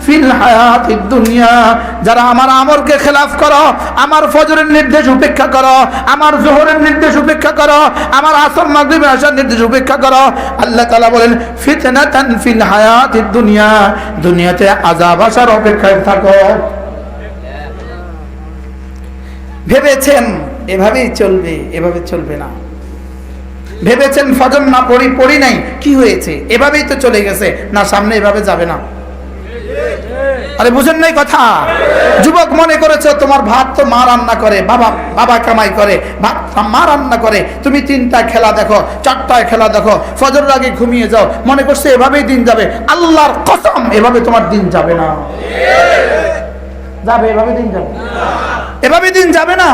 في الحياة الدنيا। যারা আমার আমরকে খেলাফ করো, আমার ফজরের নির্দেশ উপেক্ষা করো, আমার যোহরের নির্দেশ উপেক্ষা করো, আমার আসর মাগরিব আশার নির্দেশ উপেক্ষা করো, আল্লাহ তাআলা বলেন ফিতনাতান ফিল হায়াতিদ দুনিয়া, দুনিয়াতে আযাব আসার অপেক্ষায় থাকো। ভেবেছেন এভাবেই চলবে, এভাবে চলবে না। ভেবেছেন ফজর না পড়ি নাই, কি হয়েছে, এভাবেই তো চলে গেছে না, সামনে এভাবে যাবে না। আরে বুঝেন নাই কথা? যুবক মনে করেছে তোমার ভাত তো মা রান্না করে, বাবা কামাই করে, ভাত মা রান্না করে, তুমি 3টায় খেলা দেখো, 4টায় খেলা দেখো, ফজরের আগে ঘুমিয়ে যাও, মনে করছে এভাবেই দিন যাবে। আল্লাহর কসম এভাবে তোমার দিন যাবে না। যাবে এভাবে দিন যাবে? এভাবে দিন যাবে না।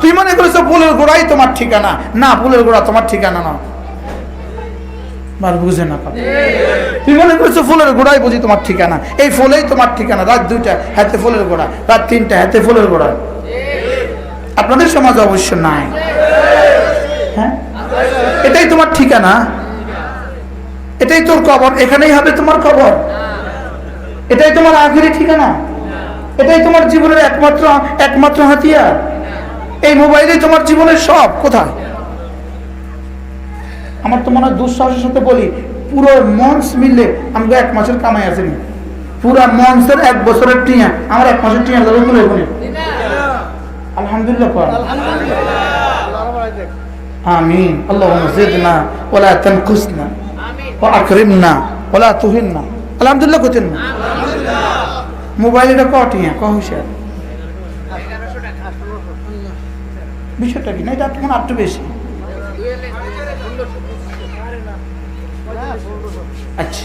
তুই মনে করেছো ফুলের গোড়াই তোমার ঠিকানা, না, ফুলের গোড়া তোমার ঠিকানা না। বুঝে না, তুই মনে করছো ফুলের গোড়াই বুঝি তোমার ঠিকানা, এই ফুলেই তোমার ঠিকানা। রাত 2টা হাতে ফুলের গোড়া, রাত 3টা হাতে ফুলের গোড়া। আপনাদের সমাজে অবশ্য নাই। হ্যাঁ, এটাই তোমার ঠিকানা, এটাই তোর কবর, এখানেই হবে তোমার কবর, এটাই তোমার আখেরি ঠিকানা, এটাই তোমার জীবনের একমাত্র হাতিয়ার। এই মোবাইলে তোমার জীবনের সব। কোথায়? আমার তো মনে হয় দুঃসাহসের সাথে বলি, পুরো মঞ্চ মিললে আমাকে 1 মাসের কামাই আসেনি। পুরা মঞ্চের 1 বছরের টিয়া আমার 1 মাসের টিয়া ধরে তুলে বলি আলহামদুলিল্লাহ। আমিন। আল্লাহুম্মা জিদনা ওয়ালা তানকুসনা ওয়া আকরিমনা ওয়ালা তুহিননা। আলহামদুলিল্লাহ কইতেন না? মোবাইলটা কটিয়া কহিসার বিষয়টা কি না, এটা তোমার একটু বেশি। আচ্ছা,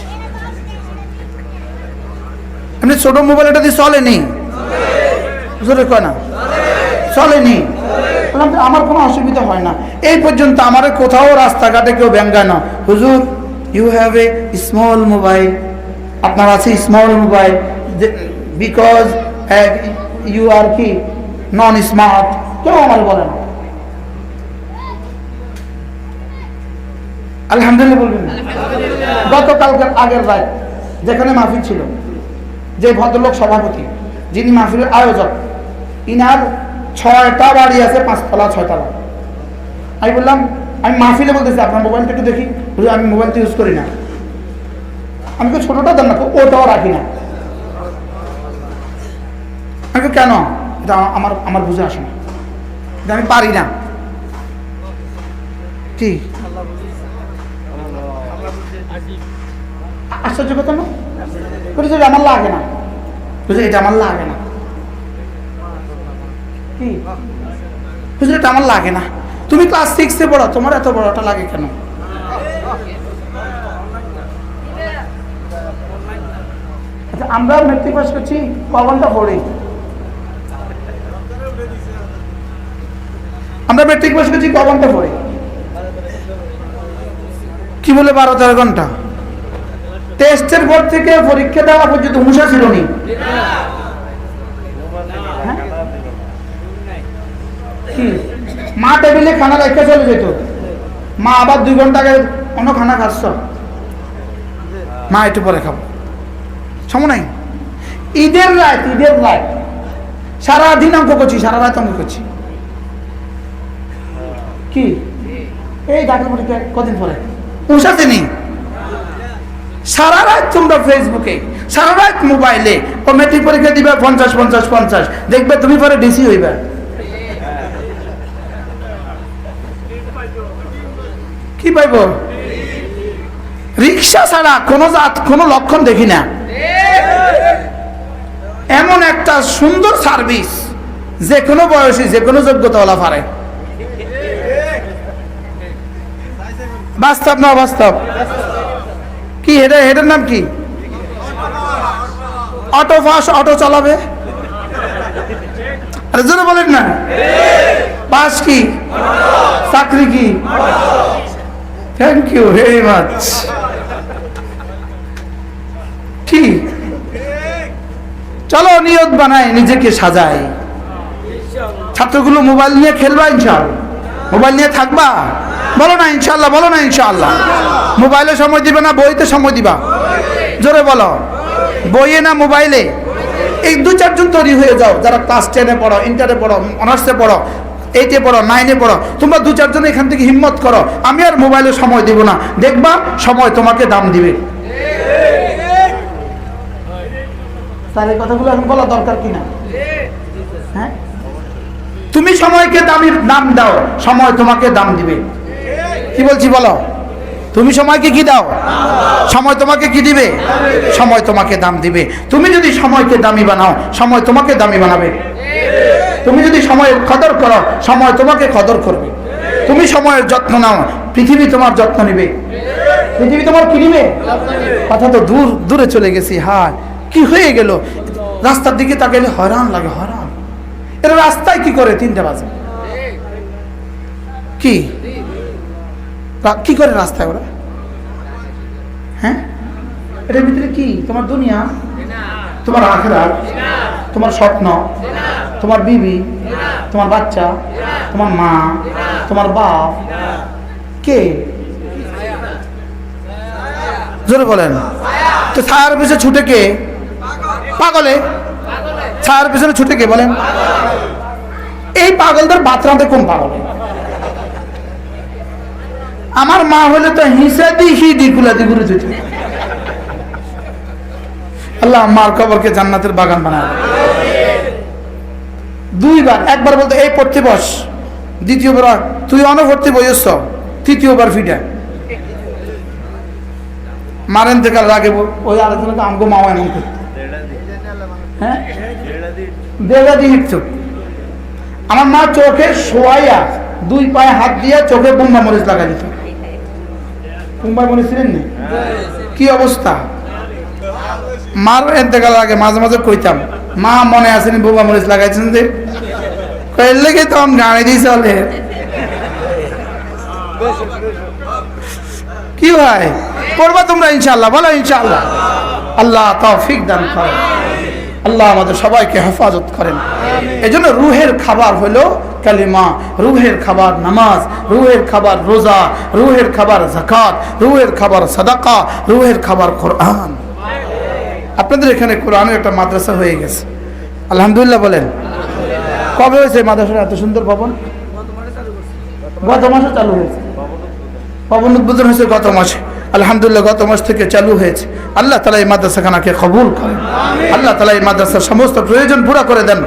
এমনি ছোট মোবাইল এটা দিয়ে চলেনি, জোরে কয় না, চলেনি। আমার কোনো অসুবিধা হয় না এই পর্যন্ত। আমার কোথাও রাস্তাঘাটে কেউ ব্যঙ্গায় না, হুজুর you have a small mobile, আপনার আছে small mobile, because you are কি নন স্মার্ট, কেউ আমার বলে না। আলহামদুলিল্লাহ বলবেন। গতকালকের আগের রাত যেখানে মাহফিল ছিল, যে ভদ্রলোক সভাপতি, যিনি মাহফিলের আয়োজক, ইনার 6টা বাড়ি আছে, 5 তলা 6 তলা। আমি বললাম, আমি মাহফিলে বলতেছি আপনার মোবাইলটা একটু দেখি। আমি মোবাইল তো ইউজ করি না। আমি তো ছোটটা দেন না, ওটাও রাখি না। আমি কেন? এটা আমার বুঝে আসে না, এটা আমি পারি না। কি আশ্চর্য কথা না? আমার লাগে না, বুঝলি, এটা আমার লাগে না। কি বুঝলি, এটা আমার লাগে না। তুমি ক্লাস 6-এ পড়ো, তোমার এত বড়টা লাগে কেন? আচ্ছা, আমরা মেট্রিক পাস করছি, কবনটা পড়ি। আমরা মেট্রিক পাস করছি, কবনটা পড়ি। কি বলে 12-13 ঘন্টা? টেস্টের পর থেকে পরীক্ষা দেওয়া পর্যন্ত হুঁশা ছিল নি। মা টেবিলে খানা রেখে চলে যেত, মা আবার 2 ঘন্টা আগে অন্য খানা খাচ্ছ, মা একটু পরে খাবো, সময় নাই। ঈদের রাত সারাদিন অঙ্ক করছি, সারা রাত অঙ্ক করছি। কি এই ডাক্তার পরীক্ষা কদিন পরে উষাতে নেই। সারা রাত তোমরা ফেসবুকে, সারা রাত মোবাইলে। ও মেট্রিক পরীক্ষা দিবে 50 দেখবে তুমি পরে ডিসি হইবে। কি পাইব? রিক্সা ছাড়া কোনো লক্ষণ দেখি না। এমন একটা সুন্দর সার্ভিস, যে কোনো বয়সী, যে কোনো যোগ্যতাওয়ালা পারে। বাস্তব না বাস্তব? কি হেডের নাম কি? অটো পাস, অটো চালাবে। আরে জোরে বলেন না। পাস কি? চাকরি কি? Thank you very much. কি চলো নিয়ত বানাই, নিজেকে সাজাই। ছাত্রগুলো মোবাইল নিয়ে খেলবা ইনশাআল্লাহ? মোবাইল নিয়ে থাকবা? বলো না ইনশাআল্লাহ, বলো না ইনশাআল্লাহ। মোবাইলে সময় দিবে না, বইতে সময় দিবা? জোরে বলো। বইয়ে না মোবাইলে? এই 2-4 জন তৈরি হয়ে যাও, যারা ক্লাস 10-এ পড়ো, ইন্টারে পড়ো, অনার্সে পড়ো, 8-এ পড়ো, 9-এ পড়ো। তোমরা 2-4 জন এখান থেকে হিম্মত করো, আমি আর মোবাইলে সময় দিব না। দেখবা সময় তোমাকে দাম দিবে। তার এই কথাগুলো এখন বলা দরকার কিনা? হ্যাঁ, তুমি সময়কে দাম দাও, সময় তোমাকে দাম দিবে। কি বলছি বলো? তুমি সময়কে কি দাও, সময় তোমাকে কি দিবে? সময় তোমাকে দাম দিবে। তুমি যদি সময়কে দামি বানাও, সময় তোমাকে দামি বানাবে। তুমি যদি সময়ের কদর করো, সময় তোমাকে কদর করবে। তুমি সময়ের যত্ন নাও, পৃথিবী তোমার যত্ন নিবে। পৃথিবী তোমার কি নিবে? কথা তো দূরে চলে গেছি। হ্যাঁ, কি হয়ে গেল? রাস্তার দিকে তাকালে হয়রান লাগে, হয়রান। এরা রাস্তায় কি করে? 3টা বাজে। কি কি করে রাস্তায় ওরা? হ্যাঁ, এটার ভিতরে কি? তোমার দুনিয়া, তোমার আখিরাত, তোমার স্বপ্ন, তোমার বিবি, তোমার বাচ্চা, তোমার মা, তোমার বাপ। কে? জোরে বলেন। তো ছায়ার পিছনে ছুটে কে? পাগলে। ছায়ার পিছনে ছুটে কে বলেন? এই পাগলদের বাতরাতে কোন পাগলে? আমার মা হলে তো হিসা দি হিডি কুলাদি ঘুরে যেত। আল্লাহ মার কবরকে জান্নাতের বাগান বানায়। দুইবার, একবার বলতে এই পড়তে বস, দ্বিতীয়বার তুই অনভর্তি বইস, তৃতীয়বার ফিটা মারেন থেকে রাগে ওই আলোচনাকে আমগো মাও এমন করতো। হ্যাঁ, দেড়া দিয়ে হিটছো। আমার মা চোখে শোয়াইয়া দুই পায়ে হাত দিয়ে চোখে বোম্বা মরিচ লাগাই দিত। বোম্বা মরিচ ছিলেন না? কি অবস্থা! মার এতেকাল আগে মাঝে মাঝে কইতাম, মা মনে আসেনি বোম্বা মরিচ লাগাইছেন যে? কইলে কি তো জানি দিই চলে। কি ভাই করবা তোমরা ইনশাআল্লাহ? বলো ইনশাআল্লাহ। আল্লাহ তৌফিক দান করেন, আল্লাহ আমাদের সবাইকে হেফাজত করেন। এজন্য রুহের খাবার হলো কালিমা, রুহের খাবার নামাজ, রুহের খাবার রোজা, রুহের খাবার যাকাত, রুহের খাবার সাদাকা, রুহের খাবার কোরআন। আপনাদের এখানে কোরআনের একটা মাদ্রাসা হয়ে গেছে, আলহামদুলিল্লাহ বলেন। কবে হয়েছে মাদ্রাসার এত সুন্দর ভবন? গত মাসে চালু হয়েছে। ভবন উদ্বোধন হয়েছে গত মাসে, আলহামদুলিল্লাহ গত মাস থেকে চালু হয়েছে। আল্লাহ তাআলা এই মাদ্রাসাখানাকে কবুল করেন, আল্লাহ তাআলা এই মাদ্রাসার সমস্ত প্রয়োজন পুরা করে দেন।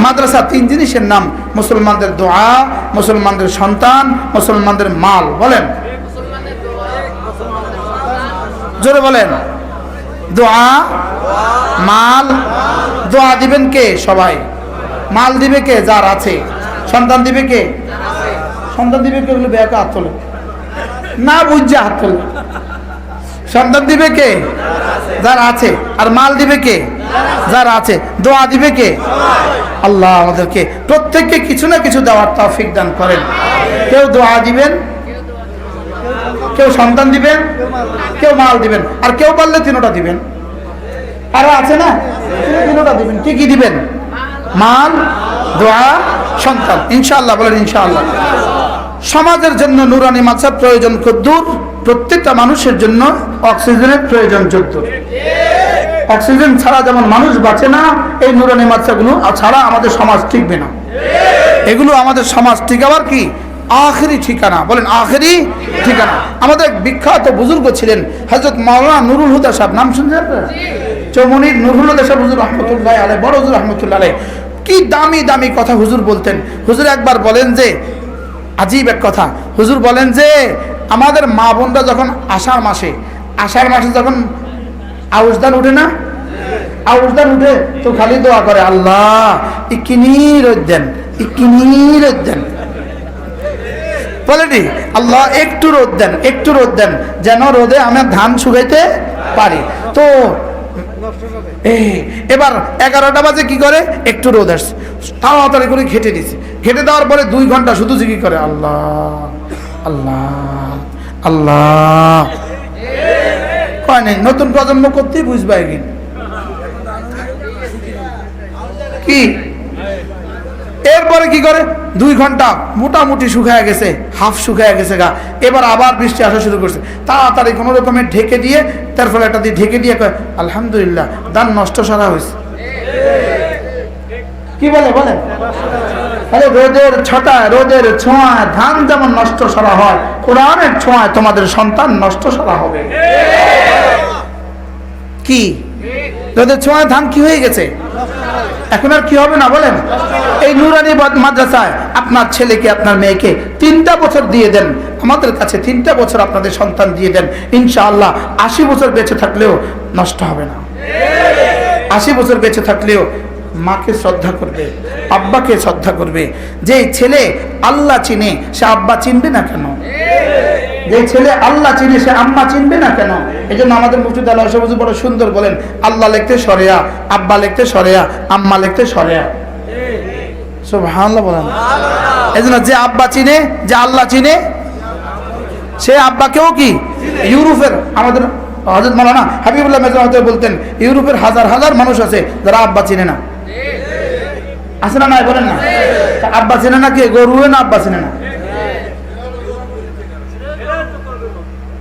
মাদ্রাসা তিন জিনিসের নাম: মুসলমানদের দোয়া, মুসলমানদের সন্তান, মুসলমানদের মাল। বলেন জোরে বলেন। দোয়া, মাল। দোয়া দিবেন কে? সবাই। মাল দিবে কে? যার আছে। সন্তান দিবে কে? সন্তান দিবে কে? বলে বেকা হাত তোলে না, বুঝছে হাত তোলে। সন্তান দিবে কে? যার আছে। আর মাল দিবে কে? যার আছে। দোয়া দিবে কে? আল্লাহ আমাদেরকে প্রত্যেককে কিছু না কিছু দেওয়ার তৌফিক দান করেন। কেউ দোয়া দিবেন, কেউ সন্তান দিবেন, কেউ মাল দিবেন, আর কেউ পারলে তিনোটা দিবেন। আরো আছে না, তিনোটা দিবেন। কি কি দিবেন? মাল, দোয়া, সন্তান। ইনশাআল্লাহ বলেন ইনশাআল্লাহ। সমাজের জন্য নুরানি মাদ্রাসার প্রয়োজন কদ্দুর? প্রত্যেকটা মানুষের জন্য অক্সিজেনের প্রয়োজন যদ্দুর। অক্সিজেন ছাড়া যেমন মানুষ বাঁচে না, এই নুরানি মাদ্রাসাগুলো ছাড়া আমাদের সমাজ টিকবে না। এগুলো আমাদের সমাজ টিকাবার কি আখেরি ঠিকানা। বলেন আখেরি ঠিকানা। আমাদের বিখ্যাত বুজুর্গ ছিলেন হযরত মাওলানা নুরুল হুদা সাহেব, নাম শুনছেন আপনারা? চৌমনির নুরুল হুদা সাহেব হুজুর রহমতুল্লাহ আলাইহি, বড় হুজুর রহমতুল্লাহ আলাইহি। কি দামি দামি কথা হুজুর বলতেন। হুজুর একবার বলেন যে, আজীব এক কথা, হুজুর বলেন যে আমাদের মা বোনরা যখন আষাঢ় মাসে যখন আউশদান উঠে না, আউশদান উঠে তো খালি দোয়া করে, আল্লাহ ইকিনি রোদ দেন, ইকিনি রোদ দেন। বলেনি আল্লাহ একটু রোদ দেন, একটু রোদ দেন, যেন রোদে আমরা ধান শুকাইতে পারি। তো এবার 11টা বাজে কি করে, একটু রোদ আসছে, তাড়াতাড়ি করে ঘেটে দিচ্ছে। ঘেটে দেওয়ার পরে 2 ঘন্টা শুধু জিকির করে, আল্লাহ আল্লাহ আল্লাহ। কয় নাই নতুন প্রজন্ম করতেই বুঝবে কি। এরপরে কি করে, 2 ঘন্টা মোটামুটি শুকায় গেছে, হাফ শুকায় গেছে গা। এবার আবার বৃষ্টি আসা শুরু করছে, তাড়াতাড়ি কোনো রকমে ঢেকে দিয়ে, তারপরে একটা দিয়ে ঢেকে দিয়ে কয় আলহামদুলিল্লাহ ধান নষ্ট সারা হয়েছে। কি বলে বলেন? তাহলে রোদের ছটায়, রোদের ছোঁয়ায় ধান যেমন নষ্ট সারা হয়, কোরআনের ছোঁয়ায় তোমাদের সন্তান নষ্ট সারা হবে। কি রোদের ছোঁয়ায় ধান কি হয়ে গেছে? এখন আর কি হবে না বলেন? এই নুরানি মাদ্রাসায় আপনার ছেলেকে, আপনার মেয়েকে 3টা বছর দিয়ে দেন, আমাদের কাছে 3টা বছর আপনাদের সন্তান দিয়ে দেন, ইনশাআল্লাহ 80 বছর বেঁচে থাকলেও নষ্ট হবে না। 80 বছর বেঁচে থাকলেও মাকে শ্রদ্ধা করবে, আব্বাকে শ্রদ্ধা করবে। যে ছেলে আল্লাহ চিনে সে আব্বা চিনবে না কেন? যে ছেলে আল্লাহ চিনে সে আম্মা চিনবে না কেন? এই জন্য আমাদের মুফতি আল্লাহ সবুজ বড় সুন্দর বলেন, আল্লাহ লিখতে সরেয়া, আব্বা লিখতে সরেয়া, আম্মা লিখতে সরেয়া। সুবহানাল্লাহ বলেন। এই জন্য যে আব্বা চিনে, যে আল্লাহ চিনে, সে আব্বাকেও কি ইউরোপের আমাদের হযরত মাওলানা হাবিবুল্লাহ মেজবাহ বলতেন, ইউরোপের হাজার হাজার মানুষ আছে যারা আব্বা চিনে না। আছে না? নাই বলেন না? আব্বা চিনে না কে? গরু না আব্বা চিনে না?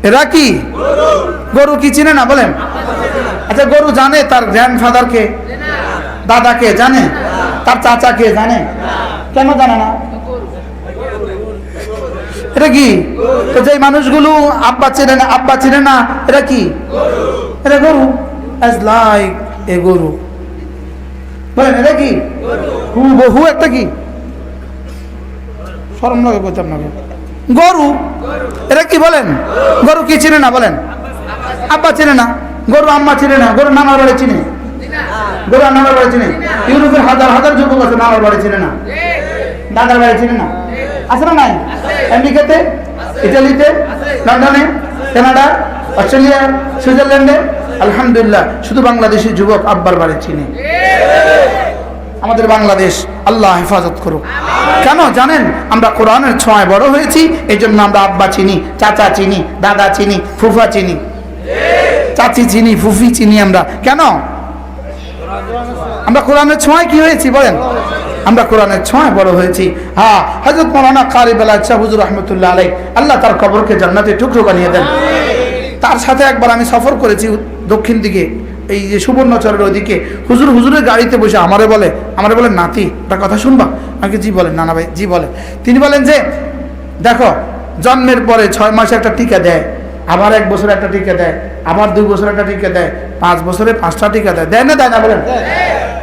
এরা কি গরু কি চিনে না? বলেন। আচ্ছা, গরু জানে তার গ্র্যান্ডফাদারকে, দাদাকে জানে, তার চাচাকে জানে, কেন জানে না? এটা কি? তো যে মানুষগুলো আব্বা চিনে না, আব্বা চিনে না, এটা কি? এটা গরু। অ্যাজ লাইক এ গরু। বলেন এটা কি? বহু একটা কি? শরম লাগে বলতে আপনাকে। গরু এটা কি? বলেন। গরু কি চিনে না? বলেন। আব্বা চিনে না, গরু আম্মা চিনে না, গরু নানার বাড়ি চিনে, গরু নানার বাড়ি চিনে। ইউরোপের হাজার হাজার যুবক আছে নানার বাড়ি চিনে না, দাদার বাড়ি চিনে না। আছে না? নাই? আমেরিকাতে, ইটালিতে, লন্ডনে, কানাডা, অস্ট্রেলিয়া, সুইজারল্যান্ডে আলহামদুলিল্লাহ শুধু বাংলাদেশি যুবক আব্বার বাড়ি চিনে। আমাদের বাংলাদেশ আল্লাহ হেফাজত করুক। কেন জানেন? আমরা কোরআনের ছোঁয়ায় বড় হয়েছি, এই জন্য আমরা আব্বা চিনি, চাচা চিনি, দাদা চিনি, ফুফা চিনি, চাচি চিনি, ফুফি চিনি। আমরা কেন? আমরা কোরআনের ছোঁয়ায় কি হয়েছি? বলেন। আমরা কোরআনের ছোঁয়ায় বড় হয়েছি। হ্যাঁ, হযরত মাওলানা কারি বেলায়েত শাহ হুজুর রাহমাতুল্লাহ আলাইহি, আল্লাহ তার কবরকে জান্নাতের টুকরো বানিয়ে দেন। তার সাথে একবার আমি সফর করেছি দক্ষিণ দিকে, এই যে সুবর্ণচরের ওইদিকে। হুজুরের গাড়িতে বসে আমারে বলে নাতি একটা কথা শুনবা? আমাকে জি বলেন। নানা ভাই জি বলে। তিনি বলেন যে দেখো, জন্মের পরে 6 মাসে একটা টিকা দেয়, আবার 1 বছর একটা টিকা দেয়, আবার 2 বছর একটা টিকা দেয়, 5 বছরে 5টা টিকা দেয়। দেয় না? দেয় না? বলেন।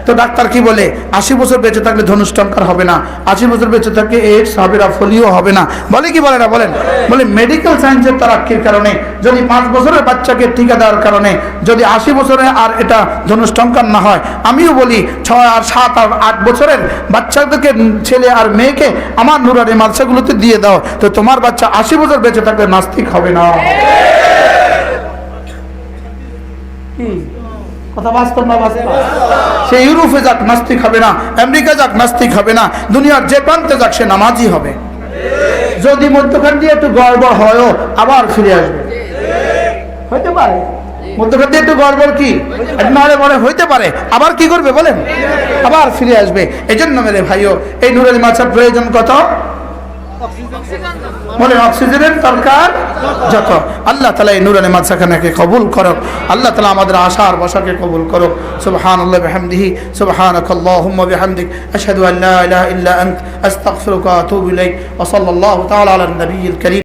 তো ডাক্তার কি বলে? 80 বছর বেঁচে থাকলে ধনুষ্টঙ্কার হবে না, 80 বছর বেঁচে থাকলে এইডস হবে না, পোলিও হবে না। বলে কি বলে না? বলেন। বলে মেডিকেল সায়েন্সের তারাক্কির কারণে যদি 5 বছরের বাচ্চাকে টিকা দেওয়ার কারণে যদি 80 বছরে আর এটা ধনুষ্টঙ্কার না হয়, আমিও বলি 6 আর 7 আর 8 বছরের বাচ্চাদেরকে, ছেলে আর মেয়েকে আমার নুরানি মাদ্রাসাগুলোতে দিয়ে দাও, তো তোমার বাচ্চা 80 বছর বেঁচে থাকলে নাস্তিক হবে না। কথা বাস্তব না? বাস্তব। সে ইউরোপে যাক নাস্তিক হবে না, আমেরিকা যাক নাস্তিক হবে না, দুনিয়ার যে প্রান্তে যাক সে নামাজি হবে। যদি মধ্যখান দিয়ে একটু গড়বড় হয়ও আবার ফিরে আসবে। হইতে পারে মধ্যখান দিয়ে একটু গড়বড় কি নাহলে মনে হইতে পারে, আবার কি করবে? বলেন। আবার ফিরে আসবে। এই জন্য মেরে ভাইও, এই নুরানি মাদ্রাসার প্রয়োজন কত? বলেন। অক্সিজেনের দরকার যত। আল্লাহ তাআলা এই নুরানি মাদ্রাসাখানাকে কবুল করুক। আল্লাহ তাআলা আমাদের আশার বসাকে কবুল করুক। সুবহানাল্লাহি ওয়া বিহামদিহি, সুবহানাকাল্লাহুম্মা বিহামদিক, আশহাদু আল্লা ইলাহা ইল্লা আনতা, আস্তাগফিরুকা ওয়া আতুবু ইলাইক, ওয়া সাল্লাল্লাহু তাআলা আলা নবিয়্যিল কারীম।